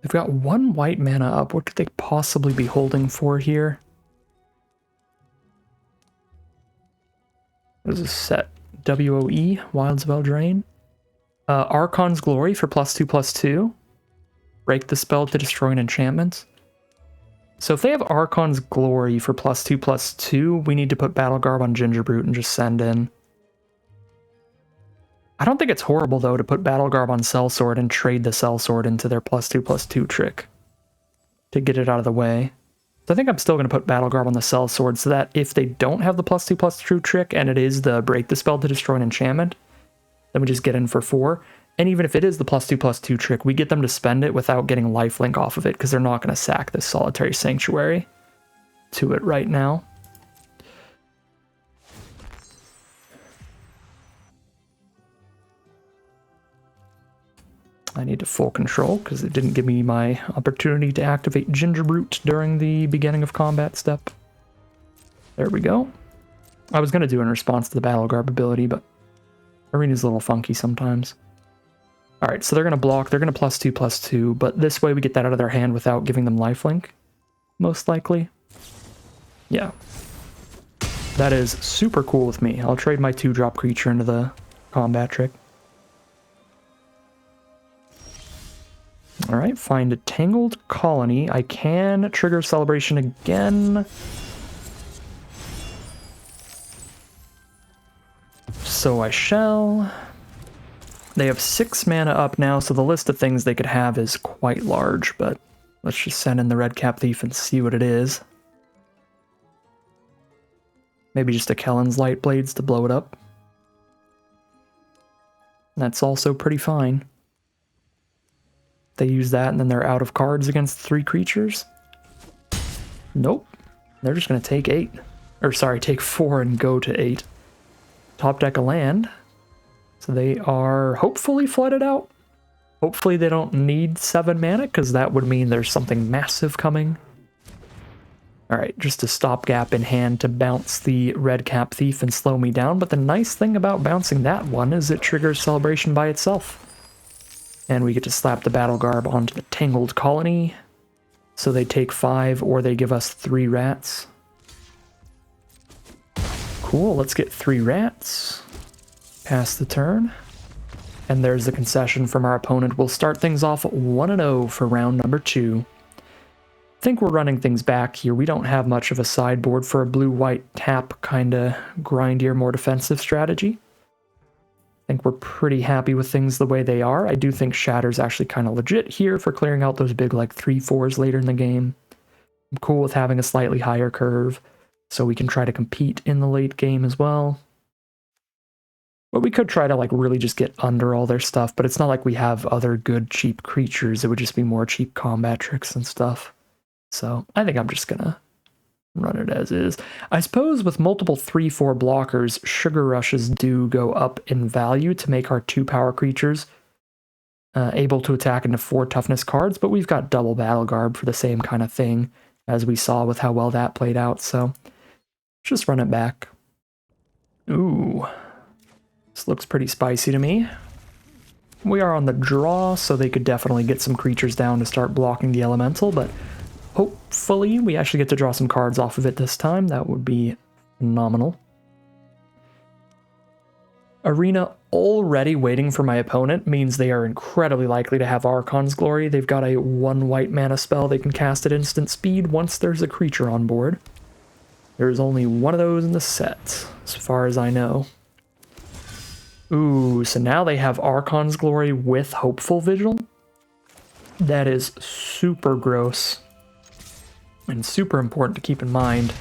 They've got 1 white mana up. What could they possibly be holding for here? What is this set? WOE, Wilds of Eldraine. Archon's Glory for +2/+2. Break the spell to destroy an enchantment. So if they have Archon's Glory for +2/+2, we need to put Battle Garb on Gingerbrute and just send in. I don't think it's horrible, though, to put Battle Garb on Sellsword and trade the Sellsword into their +2/+2 trick to get it out of the way. So I think I'm still going to put Battle Garb on the Sellsword so that if they don't have the +2/+2 trick and it is the Break the Spell to destroy an enchantment, then we just get in for 4. And even if it is the +2/+2 trick, we get them to spend it without getting lifelink off of it because they're not going to sack this Solitary Sanctuary to it right now. I need to full control because it didn't give me my opportunity to activate Gingerbrute during the beginning of combat step. There we go. I was going to do in response to the Battle Garb ability, but Arena's a little funky sometimes. Alright, so they're going to block. They're going to +2/+2, but this way we get that out of their hand without giving them lifelink, most likely. Yeah. That is super cool with me. I'll trade my 2-drop creature into the combat trick. Alright, find a Tangled Colony. I can trigger Celebration again. So I shall. They have 6 mana up now, so the list of things they could have is quite large, but let's just send in the Redcap Thief and see what it is. Maybe just a Kellen's Light Blades to blow it up. That's also pretty fine. They use that and then they're out of cards against 3 creatures. Nope. They're just going to take 8. Or sorry, take 4 and go to 8. Top deck a land. So they are hopefully flooded out. Hopefully they don't need 7 mana, because that would mean there's something massive coming. Alright, just a stopgap in hand to bounce the Redcap Thief and slow me down, but the nice thing about bouncing that one is it triggers Celebration by itself. And we get to slap the Battle Garb onto the Tangled Colony, so they take 5 or they give us 3 rats. Cool, let's get 3 rats. Pass the turn. And there's the concession from our opponent. We'll start things off 1-0 for round number 2. I think we're running things back here. We don't have much of a sideboard for a blue-white tap kind of grindier, more defensive strategy. I think we're pretty happy with things the way they are. I do think Shatter's actually kind of legit here for clearing out those big like 3/4s later in the game. I'm cool with having a slightly higher curve, so we can try to compete in the late game as well. But we could try to like really just get under all their stuff, but it's not like we have other good cheap creatures. It would just be more cheap combat tricks and stuff. So I think I'm just gonna run it as is. I suppose with multiple 3/4 blockers, Sugar Rushes do go up in value to make our 2-power creatures able to attack into 4 toughness cards, but we've got double Battle Garb for the same kind of thing, as we saw with how well that played out, so just run it back. Ooh. This looks pretty spicy to me. We are on the draw, so they could definitely get some creatures down to start blocking the elemental, but hopefully we actually get to draw some cards off of it this time. That would be phenomenal. Arena already waiting for my opponent means they are incredibly likely to have Archon's Glory. They've got a 1 white mana spell they can cast at instant speed once there's a creature on board. There's only one of those in the set, as far as I know. Ooh, so now they have Archon's Glory with Hopeful Vigil? That is super gross. And super important to keep in mind,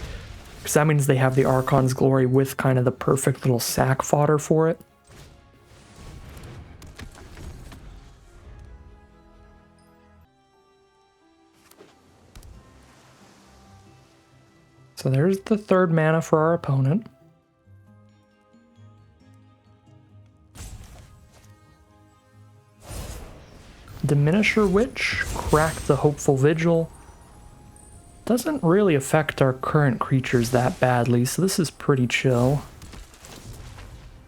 because that means they have the Archon's Glory with kind of the perfect little sack fodder for it. So there's the 3rd mana for our opponent. Diminisher Witch, crack the Hopeful Vigil. Doesn't really affect our current creatures that badly, so this is pretty chill.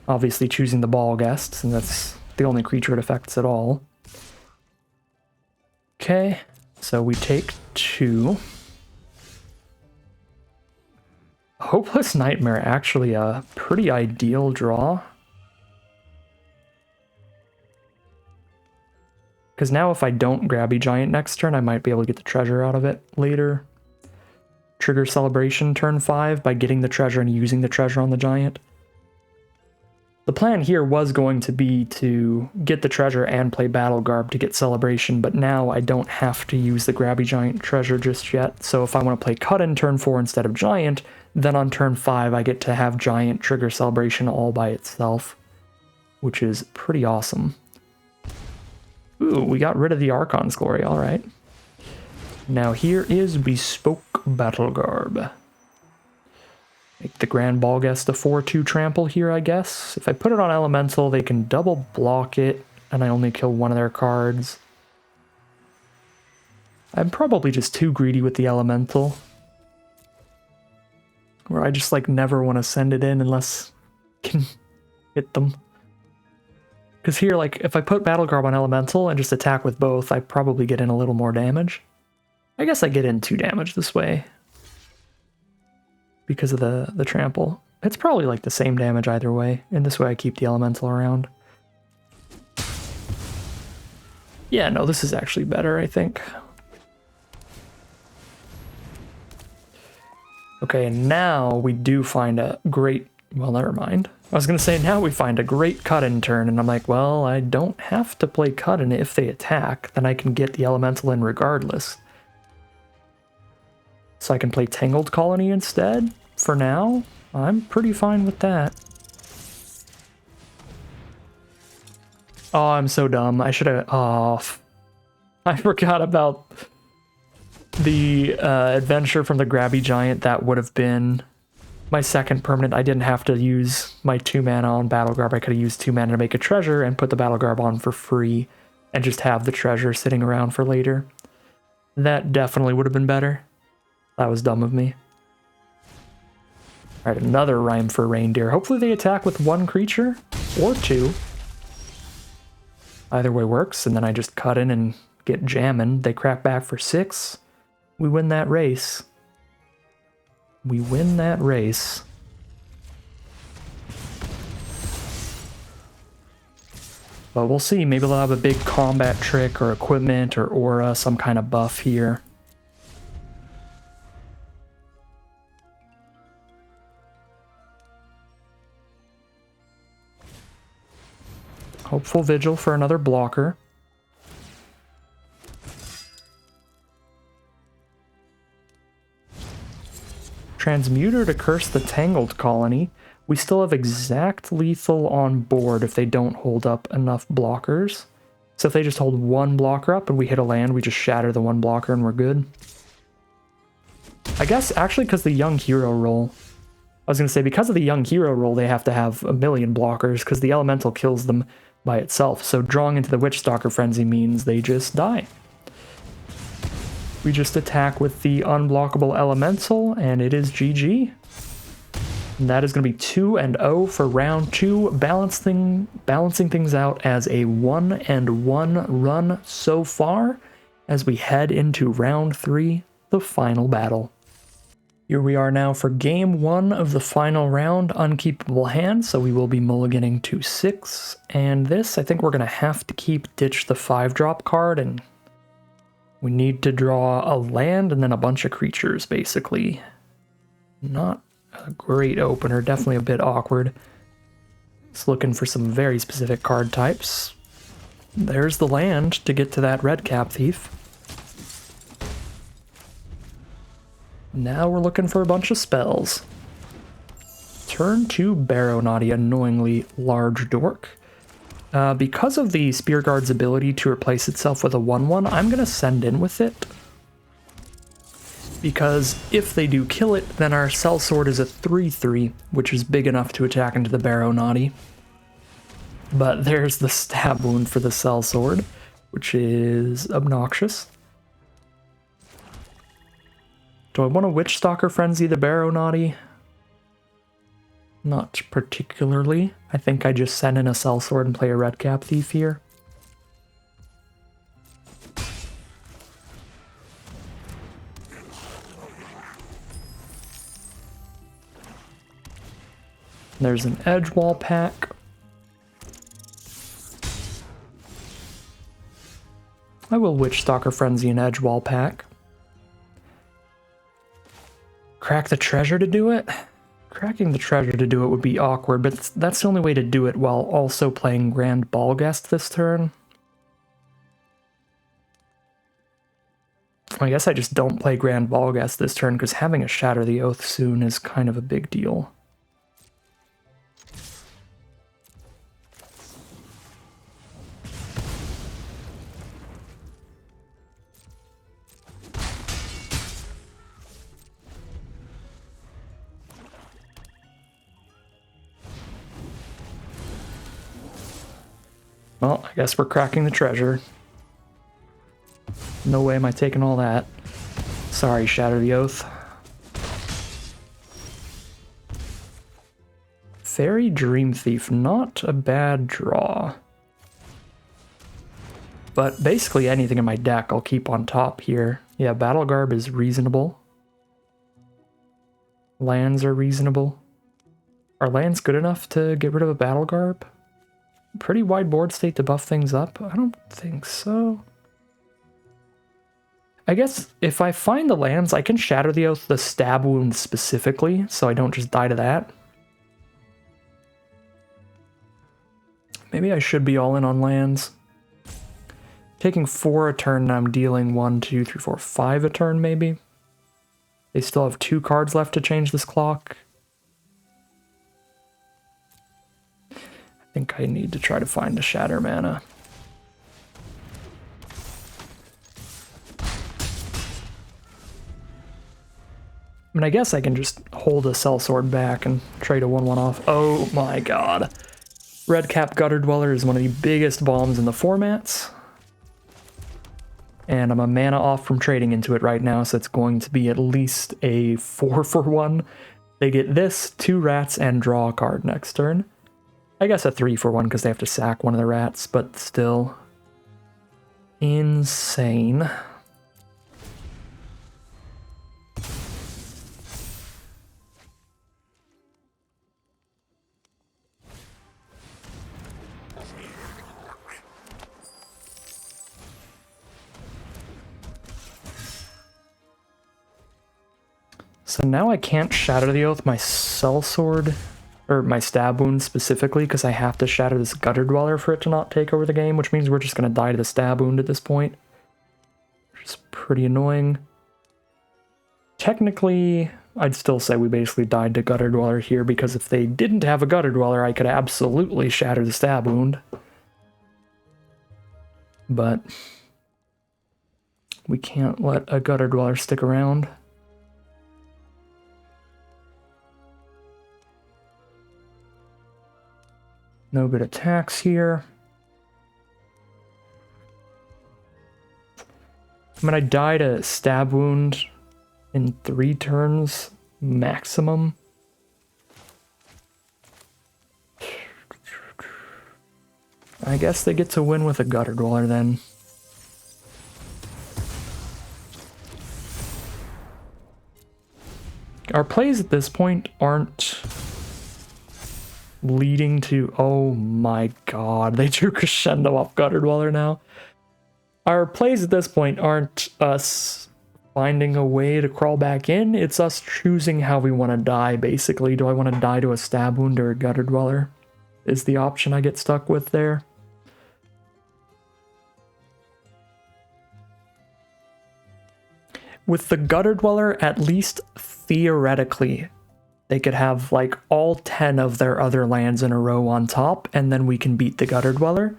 Obviously choosing the Ball Guest, and that's the only creature it affects at all. Okay, so we take 2. Hopeless Nightmare, actually a pretty ideal draw. Because now if I don't Grabby Giant next turn, I might be able to get the treasure out of it later. Trigger Celebration turn 5 by getting the treasure and using the treasure on the giant. The plan here was going to be to get the treasure and play Battle Garb to get Celebration, but now I don't have to use the Grabby Giant treasure just yet. So if I want to play Cut in turn 4 instead of Giant, then on turn 5 I get to have Giant trigger Celebration all by itself, which is pretty awesome. Ooh, we got rid of the Archon's Glory, alright. Now here is Bespoke Battle Garb. Make the Grand Ball Guest a 4/2 trample here, I guess. If I put it on Elemental, they can double block it, and I only kill one of their cards. I'm probably just too greedy with the Elemental, where I just like never want to send it in unless I can hit them. Because here, like, if I put Battle Garb on Elemental and just attack with both, I probably get in a little more damage. I guess I get in 2 damage this way. Because of the trample. It's probably like the same damage either way. And this way I keep the Elemental around. Yeah, no, this is actually better, I think. Okay, and now we do find a great... Well, never mind. I was going to say, now we find a great cut-in turn, and I'm like, well, I don't have to play cut-in if they attack, then I can get the Elemental in regardless. So I can play Tangled Colony instead, for now. I'm pretty fine with that. Oh, I'm so dumb. I should have... Oh, I forgot about the adventure from the Grabby Giant. That would have been my second permanent. I didn't have to use my 2 mana on Battle Garb. I could have used 2 mana to make a treasure and put the Battle Garb on for free and just have the treasure sitting around for later. That definitely would have been better. That was dumb of me. Alright, another Rhyme for Reindeer. Hopefully they attack with 1 creature or 2. Either way works, and then I just cut in and get jamming. They crack back for 6. We win that race. We win that race. But we'll see. Maybe they'll have a big combat trick or equipment or aura, some kind of buff here. Hopeful Vigil for another blocker. Transmuter to curse the Tangled Colony. We still have exact lethal on board if they don't hold up enough blockers. So if they just hold 1 blocker up and we hit a land, we just shatter the 1 blocker and we're good. I guess actually because the Young Hero roll. I was going to say because of the Young Hero roll they have to have 1,000,000 blockers because the Elemental kills them by itself. So drawing into the Witchstalker Frenzy means they just die. We just attack with the unblockable Elemental, and it is GG. And that is going to be 2-0 for round 2, balancing things out as a 1-1 run so far as we head into round 3, the final battle. Here we are now for game 1 of the final round, Unkeepable Hand, so we will be mulliganing to 6. And this, I think we're going to have to keep Ditch the 5-drop card, and we need to draw a land and then a bunch of creatures, basically. Not a great opener, definitely a bit awkward. Just looking for some very specific card types. There's the land to get to that red cap thief. Now we're looking for a bunch of spells. Turn 2 Barrow Naughty, annoyingly large dork. Because of the Spear Guard's ability to replace itself with a 1/1, I'm going to send in with it. Because if they do kill it, then our Sellsword is a 3/3, which is big enough to attack into the Barrow Naughty. But there's the stab wound for the Sellsword, which is obnoxious. Do I want to Witchstalker Frenzy the Barrow Naughty? Not particularly. I think I just send in a Sellsword and play a Redcap Thief here. There's an Edgewall pack. I will Witchstalker Frenzy an Edgewall pack. Crack the treasure to do it? Cracking the treasure to do it would be awkward, but that's the only way to do it while also playing Grand Ballgast this turn. I guess I just don't play Grand Ballgast this turn because having a Shatter the Oath soon is kind of a big deal. Well, I guess we're cracking the treasure. No way am I taking all that. Sorry, Shatter the Oath. Fairy Dream Thief, not a bad draw. but basically anything in my deck I'll keep on top here. Yeah, Battle Garb is reasonable. Lands are reasonable. Are lands good enough to get rid of a Battle Garb? Pretty wide board state to buff things up? I don't think so. I guess if I find the lands, I can Shatter the Oath the Stab Wound specifically, so I don't just die to that. Maybe I should be all in on lands. Taking 4 a turn, and I'm dealing 1, 2, 3, 4, 5 a turn, maybe. They still have 2 cards left to change this clock. I think I need to try to find a Shatter mana. I mean, I guess I can just hold a Sellsword back and trade a 1/1 off. Oh my god. Redcap Gutter Dweller is one of the biggest bombs in the formats. And I'm a mana off from trading into it right now, so it's going to be at least a 4-for-1. They get this, 2 rats, and draw a card next turn. I guess a 3-for-1 because they have to sack one of the rats, but still insane. So now I can't Shatter the Oath my Sellsword, or my Stab Wound specifically, because I have to Shatter this Gutter Dweller for it to not take over the game, which means we're just going to die to the Stab Wound at this point. Which is pretty annoying. Technically, I'd still say we basically died to Gutter Dweller here, because if they didn't have a Gutter Dweller, I could absolutely Shatter the Stab Wound. But we can't let a Gutter Dweller stick around. No good attacks here. I'm gonna die to Stab Wound in 3 turns maximum. I guess they get to win with a Gutter Dweller then. Our plays at this point aren't leading to... Oh my god, they drew Crescendo off Gutter Dweller now. Our plays at this point aren't us finding a way to crawl back in, it's us choosing how we want to die, basically. Do I want to die to a Stab Wound or a Gutter Dweller? Is the option I get stuck with there. With the Gutter Dweller, at least theoretically, they could have like all 10 of their other lands in a row on top, and then we can beat the Gutter Dweller.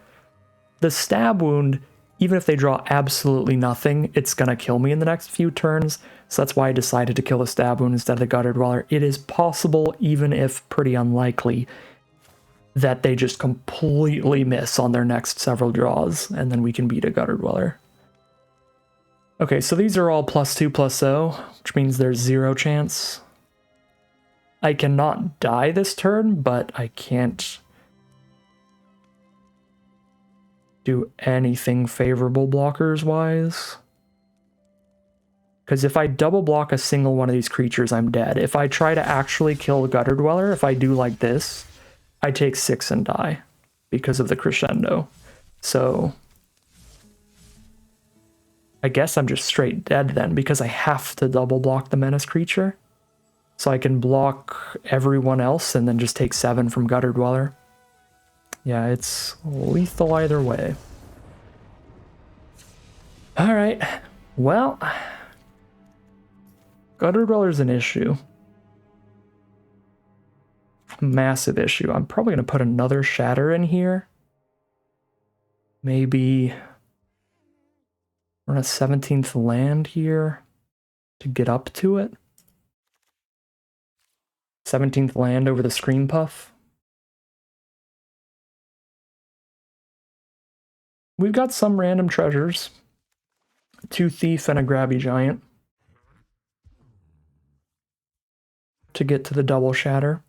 The Stab Wound, even if they draw absolutely nothing, it's gonna kill me in the next few turns, so that's why I decided to kill the Stab Wound instead of the Gutter Dweller. It is possible, even if pretty unlikely, that they just completely miss on their next several draws, and then we can beat a Gutter Dweller. Okay, so these are all +2/+0, which means there's 0 chance. I cannot die this turn, but I can't do anything favorable blockers-wise. Because if I double block a single one of these creatures, I'm dead. If I try to actually kill a Gutter Dweller, if I do like this, I take 6 and die because of the Crescendo. So I guess I'm just straight dead then, because I have to double block the Menace creature. So I can block everyone else and then just take 7 from Gutter Dweller. Yeah, it's lethal either way. Alright, well, Gutter Dweller's an issue. Massive issue. I'm probably going to put another Shatter in here. Maybe run a 17th land here to get up to it. 17th land over the Screen Puff. We've got some random treasures. 2 Thief and a Grabby Giant to get to the double Shatter.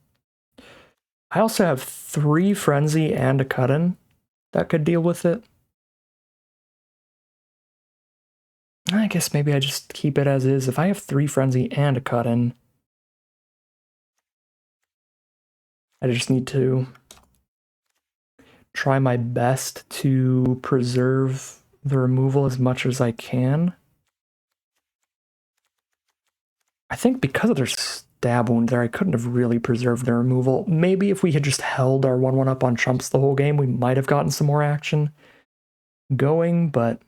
I also have 3 Frenzy and a Cut-In that could deal with it. I guess maybe I just keep it as is. If I have 3 Frenzy and a cut-in, I just need to try my best to preserve the removal as much as I can. I think because of their stab wound there, I couldn't have really preserved the removal. Maybe if we had just held our 1/1 up on chumps the whole game, we might have gotten some more action going, but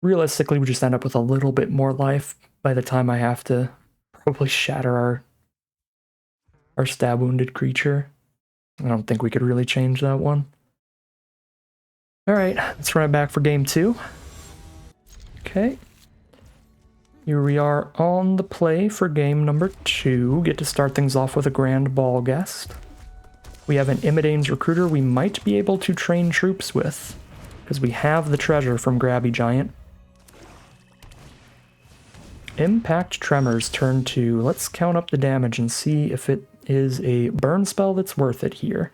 realistically, we just end up with a little bit more life by the time I have to probably shatter our stab wounded creature. I don't think we could really change that one. Alright, let's run it back for game 2. Okay. Here we are on the play for game number 2. Get to start things off with a Grand Ball guest. We have an Imidane's Recruiter we might be able to train troops with, because we have the treasure from Grabby Giant. Impact Tremors, turn 2. Let's count up the damage and see if it is a burn spell that's worth it here.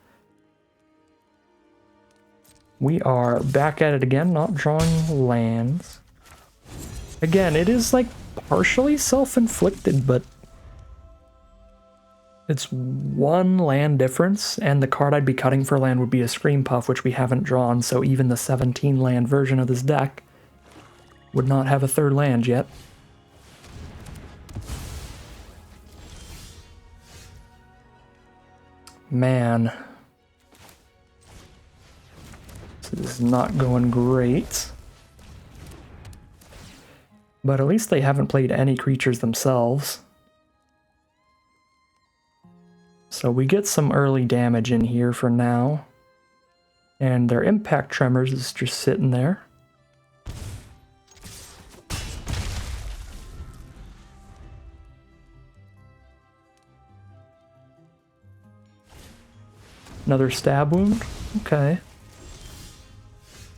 We are back at it again, not drawing lands. Again, it is like partially self-inflicted, but it's 1 land difference, and the card I'd be cutting for land would be a Scream Puff, which we haven't drawn, so even the 17 land version of this deck would not have a 3rd land yet. Man. This is not going great. But at least they haven't played any creatures themselves. So we get some early damage in here for now. And their Impact Tremors is just sitting there. Another Stab Wound. Okay.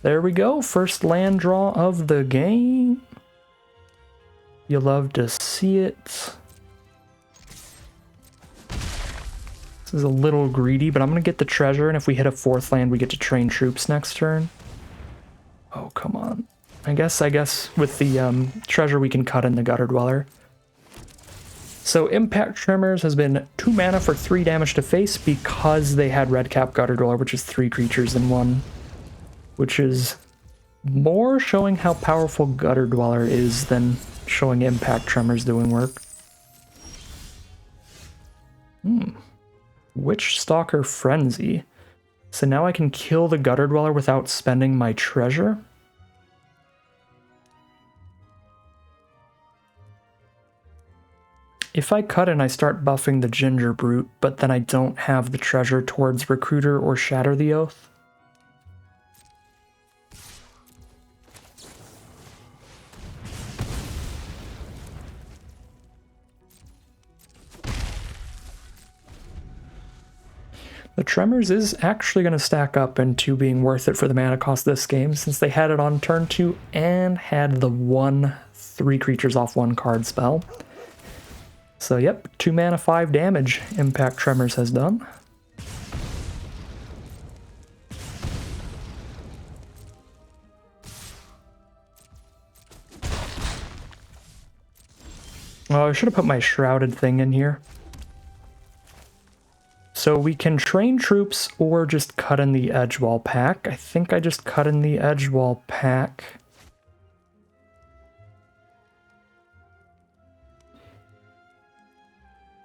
There we go. First land draw of the game. You love to see it. This is a little greedy, but I'm going to get the treasure, and if we hit a 4th land, we get to train troops next turn. Oh, come on. I guess with the treasure, we can cut in the Gutter Dweller. So Impact Tremors has been 2 mana for 3 damage to face because they had Redcap Gutter Dweller, which is 3 creatures in 1. Which is more showing how powerful Gutter Dweller is than showing Impact Tremors doing work. Witch Stalker Frenzy. So now I can kill the Gutter Dweller without spending my treasure? If I cut and I start buffing the Ginger Brute, but then I don't have the treasure towards Recruiter or Shatter the Oath? The Tremors is actually going to stack up into being worth it for the mana cost this game, since they had it on turn 2 and had the 1/3 creatures off 1 card spell. So yep, 2 mana 5 damage Impact Tremors has done. Oh, I should have put my Shrouded thing in here. So we can train troops or just cut in the Edgewall pack. I think I just cut in the Edgewall pack.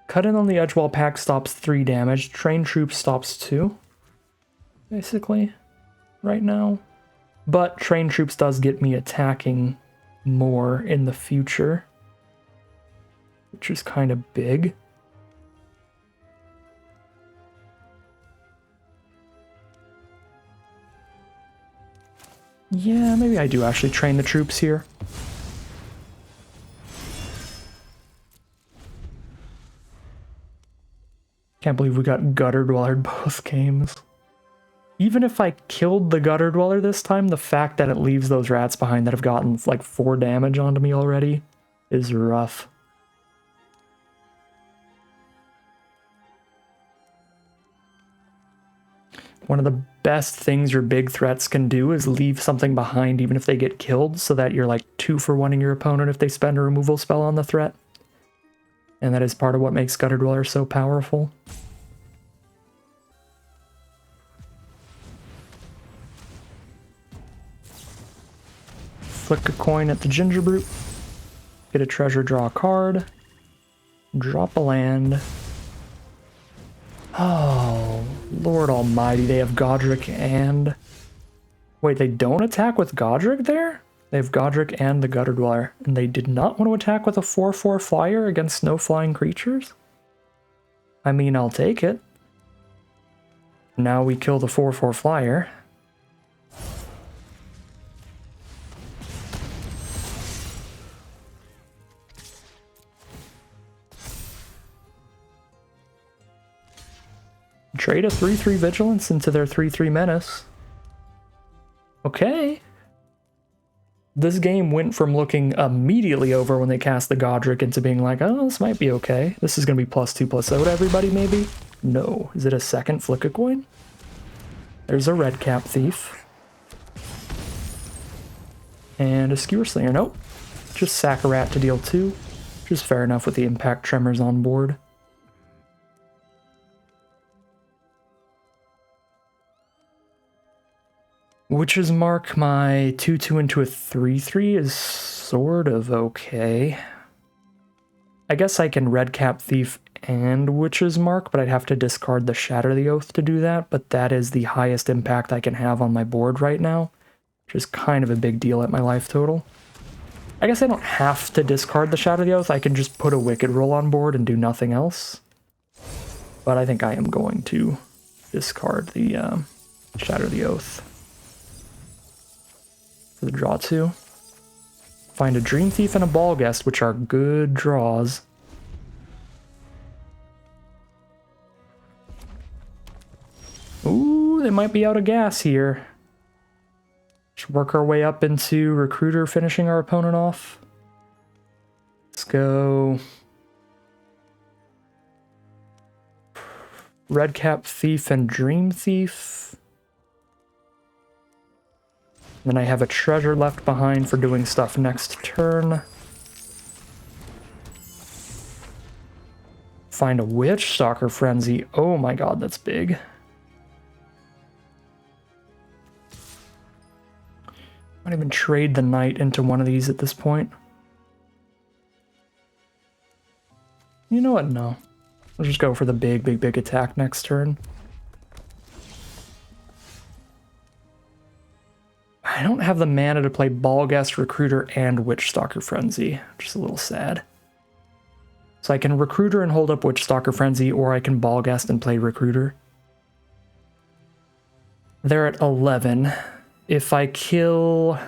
Cut in on the Edgewall pack stops 3 damage. Train troops stops 2. Basically, right now. But train troops does get me attacking more in the future, which is kind of big. Yeah, maybe I do actually train the troops here. Can't believe we got Gutter Dweller both games. Even if I killed the Gutter Dweller this time, the fact that it leaves those rats behind that have gotten like 4 damage onto me already is rough. One of the best things your big threats can do is leave something behind even if they get killed, so that you're like 2-for-1ing your opponent if they spend a removal spell on the threat. And that is part of what makes Gutter Dweller so powerful. Flick a coin at the Ginger Brute. Get a treasure, draw a card. Drop a land. Oh, Lord Almighty, they have Godric and... Wait, they don't attack with Godric there? They have Godric and the Gutter Dweller, and they did not want to attack with a 4/4 flyer against no flying creatures? I mean, I'll take it. Now we kill the 4/4 flyer. Trade a 3/3 Vigilance into their 3/3 Menace. Okay. This game went from looking immediately over when they cast the Godric into being like, oh, this might be okay. This is going to be +2/+0 to everybody, maybe? No. Is it a second Flick a Coin? There's a Redcap Thief. And a Skewer Slinger. Nope. Just sack a rat to deal 2. Which is fair enough with the Impact Tremors on board. Witch's Mark, my 2/2 into a 3/3 is sort of okay. I guess I can Redcap Thief and Witch's Mark, but I'd have to discard the Shatter the Oath to do that, but that is the highest impact I can have on my board right now, which is kind of a big deal at my life total. I guess I don't have to discard the Shatter the Oath, I can just put a Wicked Roll on board and do nothing else. But I think I am going to discard the Shatter the Oath. For the draw 2. Find a Dream Thief and a Ballgast, which are good draws. Ooh, they might be out of gas here. Just work our way up into Recruiter, finishing our opponent off. Let's go... Redcap Thief and Dream Thief. Then I have a treasure left behind for doing stuff next turn. Find a Witch Stalker Frenzy. Oh my god, that's big. Might even trade the Knight into one of these at this point. You know what? No. We'll just go for the big attack next turn. I don't have the mana to play Ballgast, Recruiter, and Witch Stalker Frenzy, which is a little sad. So I can Recruiter and hold up Witch Stalker Frenzy, or I can Ballgast and play Recruiter. They're at 11. If I kill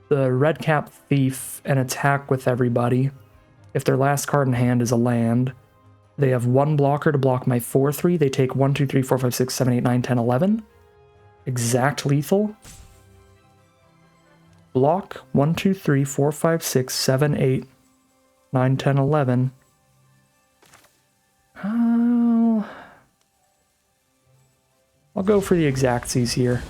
the Redcap Thief and attack with everybody, if their last card in hand is a land, they have 1 blocker to block my 4/3. They take 1, 2, 3, 4, 5, 6, 7, 8, 9, 10, 11. Exact lethal. Block 1, 2, 3, 4, 5, 6, 7, 8, 9, 10, 11. I'll go for the exactsies here.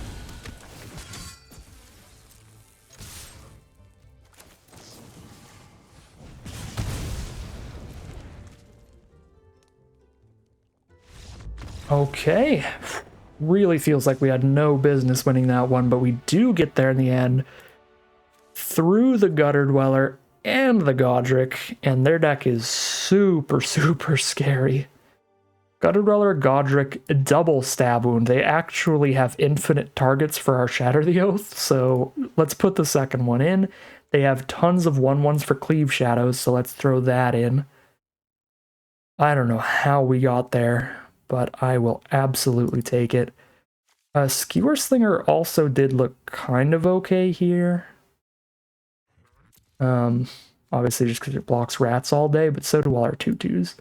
Okay. Really feels like we had no business winning that one, but we do get there in the end. Through the Gutter Dweller and the Godric, and their deck is super scary. Gutter Dweller, Godric, double stab wound. They actually have infinite targets for our Shatter the Oath, so let's put the second one in. They have tons of 1/1s for Cleave Shadows, so let's throw that in. I don't know how we got there, but I will absolutely take it. Skewer Slinger also did look kind of okay here. Obviously just because it blocks rats all day, but so do all our 2/2s.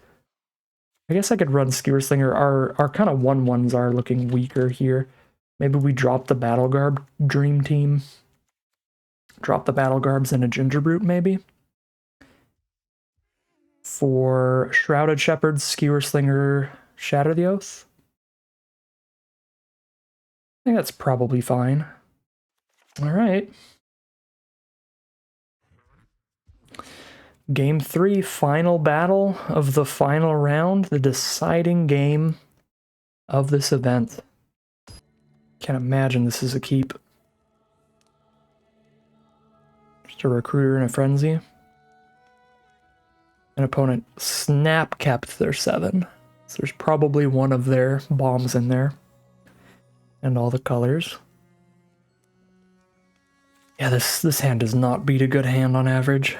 I guess I could run Skewer Slinger. Our kind of 1/1s are looking weaker here. Maybe we drop the Battle Garb Dream Team. Drop the Battle Garbs in a Ginger Brute, maybe. For Shrouded Shepherd, Skewer Slinger, Shatter the Oath. think that's probably fine. All right. Game 3, final battle of the final round, the deciding game of this event. Can't imagine this is a keep. Just a recruiter in a frenzy. An opponent snap kept their 7. So there's probably one of their bombs in there. And all the colors. Yeah, this hand does not beat a good hand on average.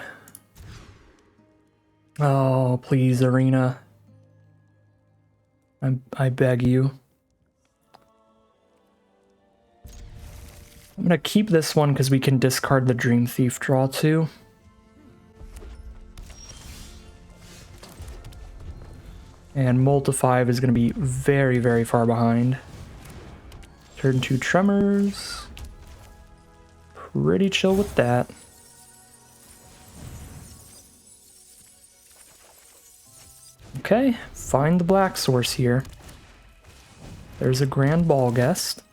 Oh, please, Arena. I beg you. I'm gonna keep this one because we can discard the Dream Thief draw too. And Molta 5 is gonna be very, very far behind. Turn 2 Tremors. Pretty chill with that. Okay, find the black source here. There's a Grand Ball Guest.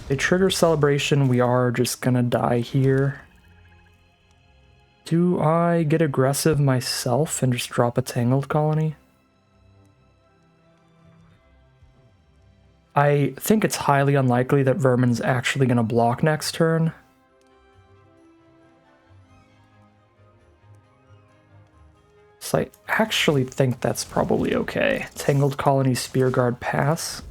They trigger Celebration, we are just gonna die here. Do I get aggressive myself and just drop a Tangled Colony? I think it's highly unlikely that Vermin's actually gonna block next turn. So I actually think that's probably okay. Tangled Colony, Spear Guard, pass.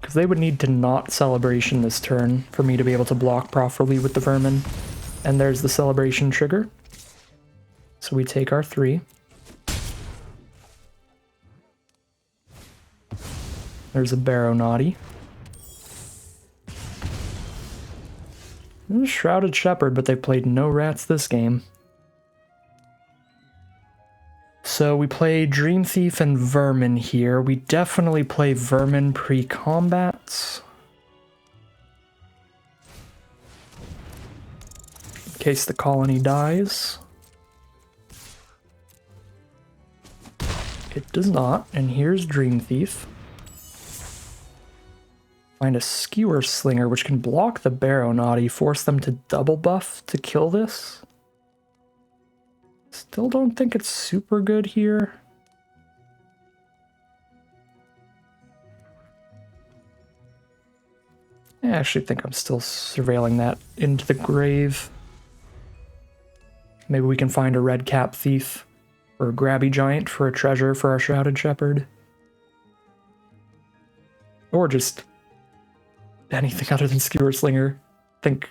Because they would need to not Celebration this turn for me to be able to block properly with the Vermin. And there's the Celebration trigger. So we take our 3. There's a Barrow Naughty. And a Shrouded Shepherd, but they played no rats this game. So we play Dream Thief and Vermin here. We definitely play Vermin pre-combat. In case the colony dies. It does not, and here's Dream Thief. Find a Skewer Slinger, which can block the Barrow Naughty, force them to double buff to kill this. Still don't think it's super good here. I actually think I'm still surveilling that into the grave. Maybe we can find a Red Cap Thief or a Grabby Giant for a treasure for our Shrouded Shepherd. Or just anything other than Skewer Slinger. I think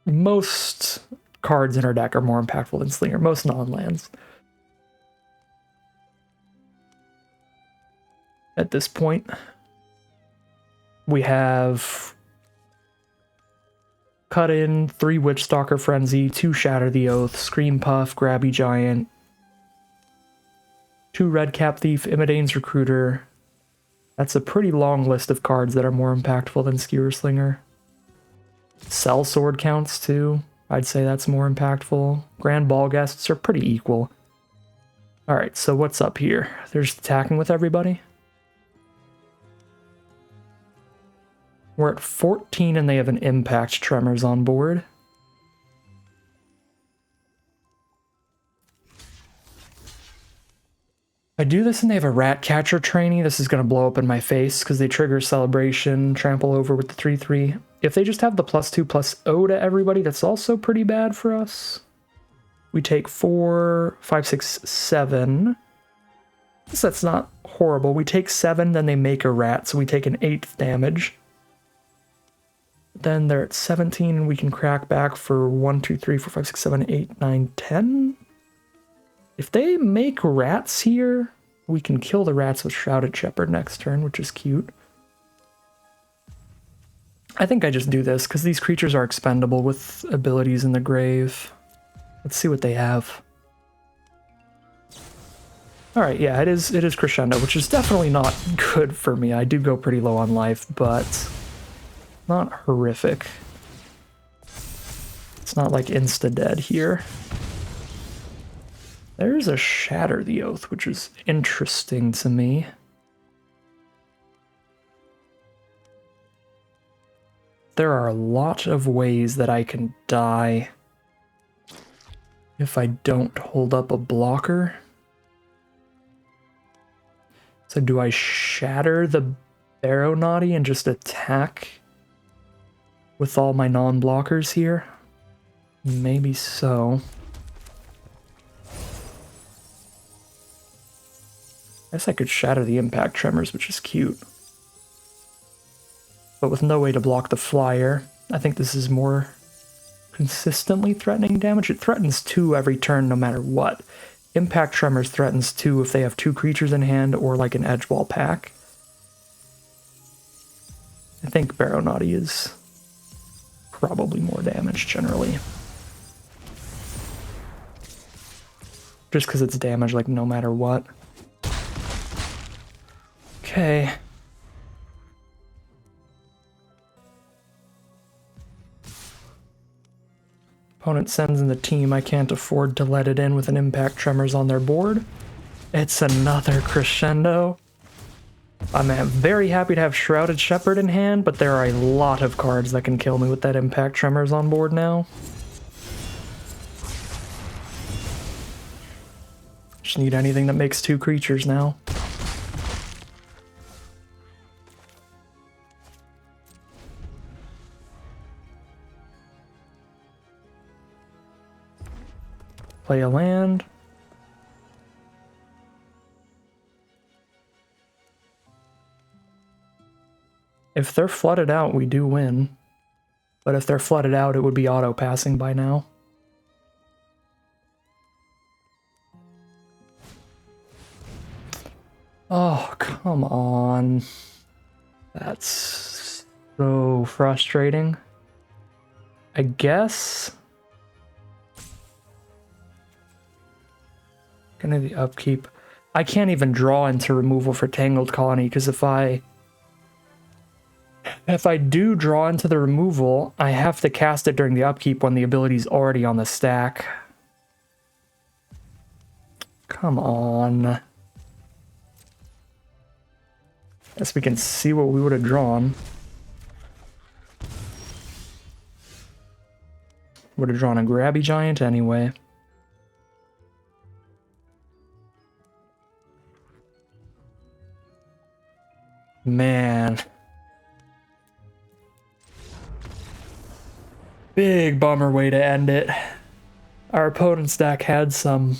most cards in our deck are more impactful than Slinger, most non-lands. At this point, we have Cut In, 3 Witchstalker Frenzy, 2 Shatter the Oath, Scream Puff, Grabby Giant, 2 Red Cap Thief, Imidane's Recruiter. That's a pretty long list of cards that are more impactful than Skewer Slinger. Cell Sword counts too. I'd say that's more impactful. Grand Ball Guests are pretty equal. Alright, so what's up here? They're just attacking with everybody? We're at 14 and they have an Impact Tremors on board. I do this and they have a Ratcatcher trainee. This is going to blow up in my face because they trigger Celebration, trample over with the 3/3. If they just have the +2/+0 to everybody, that's also pretty bad for us. We take 4, 5, 6, 7. So that's not horrible. We take 7, then they make a rat, so we take an 8th damage. Then they're at 17 and we can crack back for 1, 2, 3, 4, 5, 6, 7, 8, 9, 10. If they make rats here, we can kill the rats with Shrouded Shepherd next turn, which is cute. I think I just do this, because these creatures are expendable with abilities in the grave. Let's see what they have. Alright, yeah, it is Crescendo, which is definitely not good for me. I do go pretty low on life, but not horrific. It's not like insta-dead here. There's a Shatter the Oath, which is interesting to me. There are a lot of ways that I can die if I don't hold up a blocker. So do I shatter the Baronati and just attack with all my non-blockers here? Maybe so. I guess I could shatter the Impact Tremors, which is cute. But with no way to block the flyer, I think this is more consistently threatening damage. It threatens 2 every turn no matter what. Impact Tremors threatens 2 if they have 2 creatures in hand or like an Edgewall pack. I think Baronati is probably more damage generally. Just because it's damage like no matter what. Okay. Opponent sends in the team. I can't afford to let it in with an Impact Tremors on their board. It's another Crescendo. I'm very happy to have Shrouded Shepherd in hand, but there are a lot of cards that can kill me with that Impact Tremors on board now. Just need anything that makes 2 creatures now. Play a land. If they're flooded out, we do win. But if they're flooded out, it would be auto-passing by now. Oh, come on. That's so frustrating. I guess... Gonna the upkeep. I can't even draw into removal for Tangled Colony, because if I do draw into the removal, I have to cast it during the upkeep when the ability's already on the stack. Come on. Guess we can see what we would have drawn. Would have drawn a Grabby Giant anyway. Man. Big bummer way to end it. Our opponent's deck had some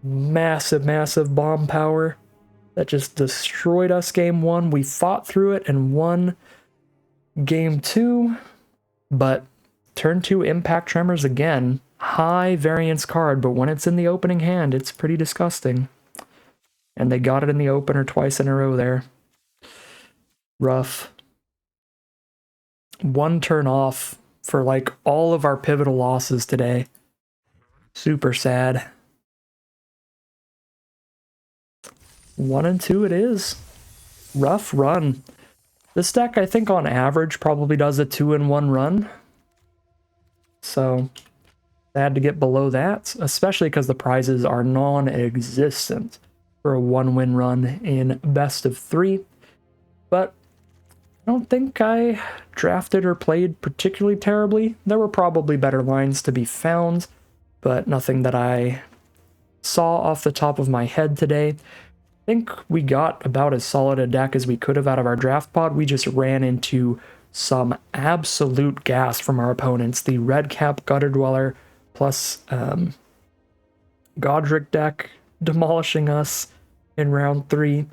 massive, massive bomb power that just destroyed us game 1. We fought through it and won game 2, but turn 2 Impact Tremors again. High variance card, but when it's in the opening hand, it's pretty disgusting. And they got it in the opener twice in a row there. Rough. 1 turn off for like all of our pivotal losses today. Super sad. 1 and 2 it is. Rough run. This deck, I think on average, probably does a 2-in-1 run. So, sad to get below that, especially because the prizes are non-existent for a 1-win run in best of 3. But I don't think I drafted or played particularly terribly. There were probably better lines to be found, but nothing that I saw off the top of my head today. I think we got about as solid a deck as we could have out of our draft pod. We just ran into some absolute gas from our opponents. The Red Cap Gutter Dweller plus Godric deck demolishing us in round 3.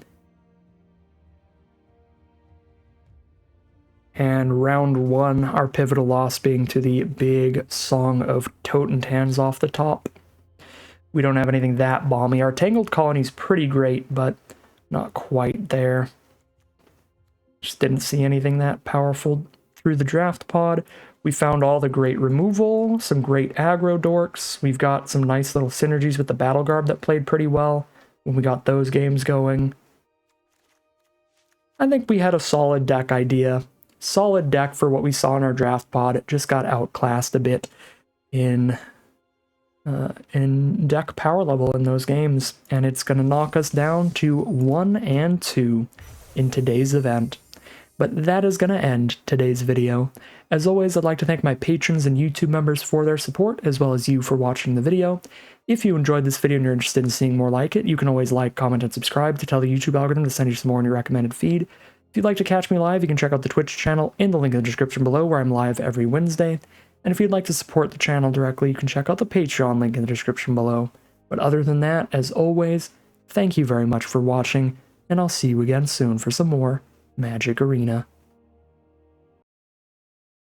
And round 1, our pivotal loss being to the big Song of Totentans off the top. We don't have anything that balmy. Our Tangled Colony's pretty great, but not quite there. Just didn't see anything that powerful through the draft pod. We found all the great removal, some great aggro dorks. We've got some nice little synergies with the Battle Garb that played pretty well when we got those games going. I think we had a solid deck idea. Solid deck for what we saw in our draft pod. It just got outclassed a bit in deck power level in those games, and it's going to knock us down to 1 and 2 in today's event. But that is going to end today's video. As always, I'd like to thank my patrons and YouTube members for their support, as well as you for watching the video. If you enjoyed this video and you're interested in seeing more like it, you can always like, comment, and subscribe to tell the YouTube algorithm to send you some more in your recommended feed. If you'd like to catch me live, you can check out the Twitch channel in the link in the description below, where I'm live every Wednesday. And if you'd like to support the channel directly, you can check out the Patreon link in the description below. But other than that, as always, thank you very much for watching, and I'll see you again soon for some more Magic Arena.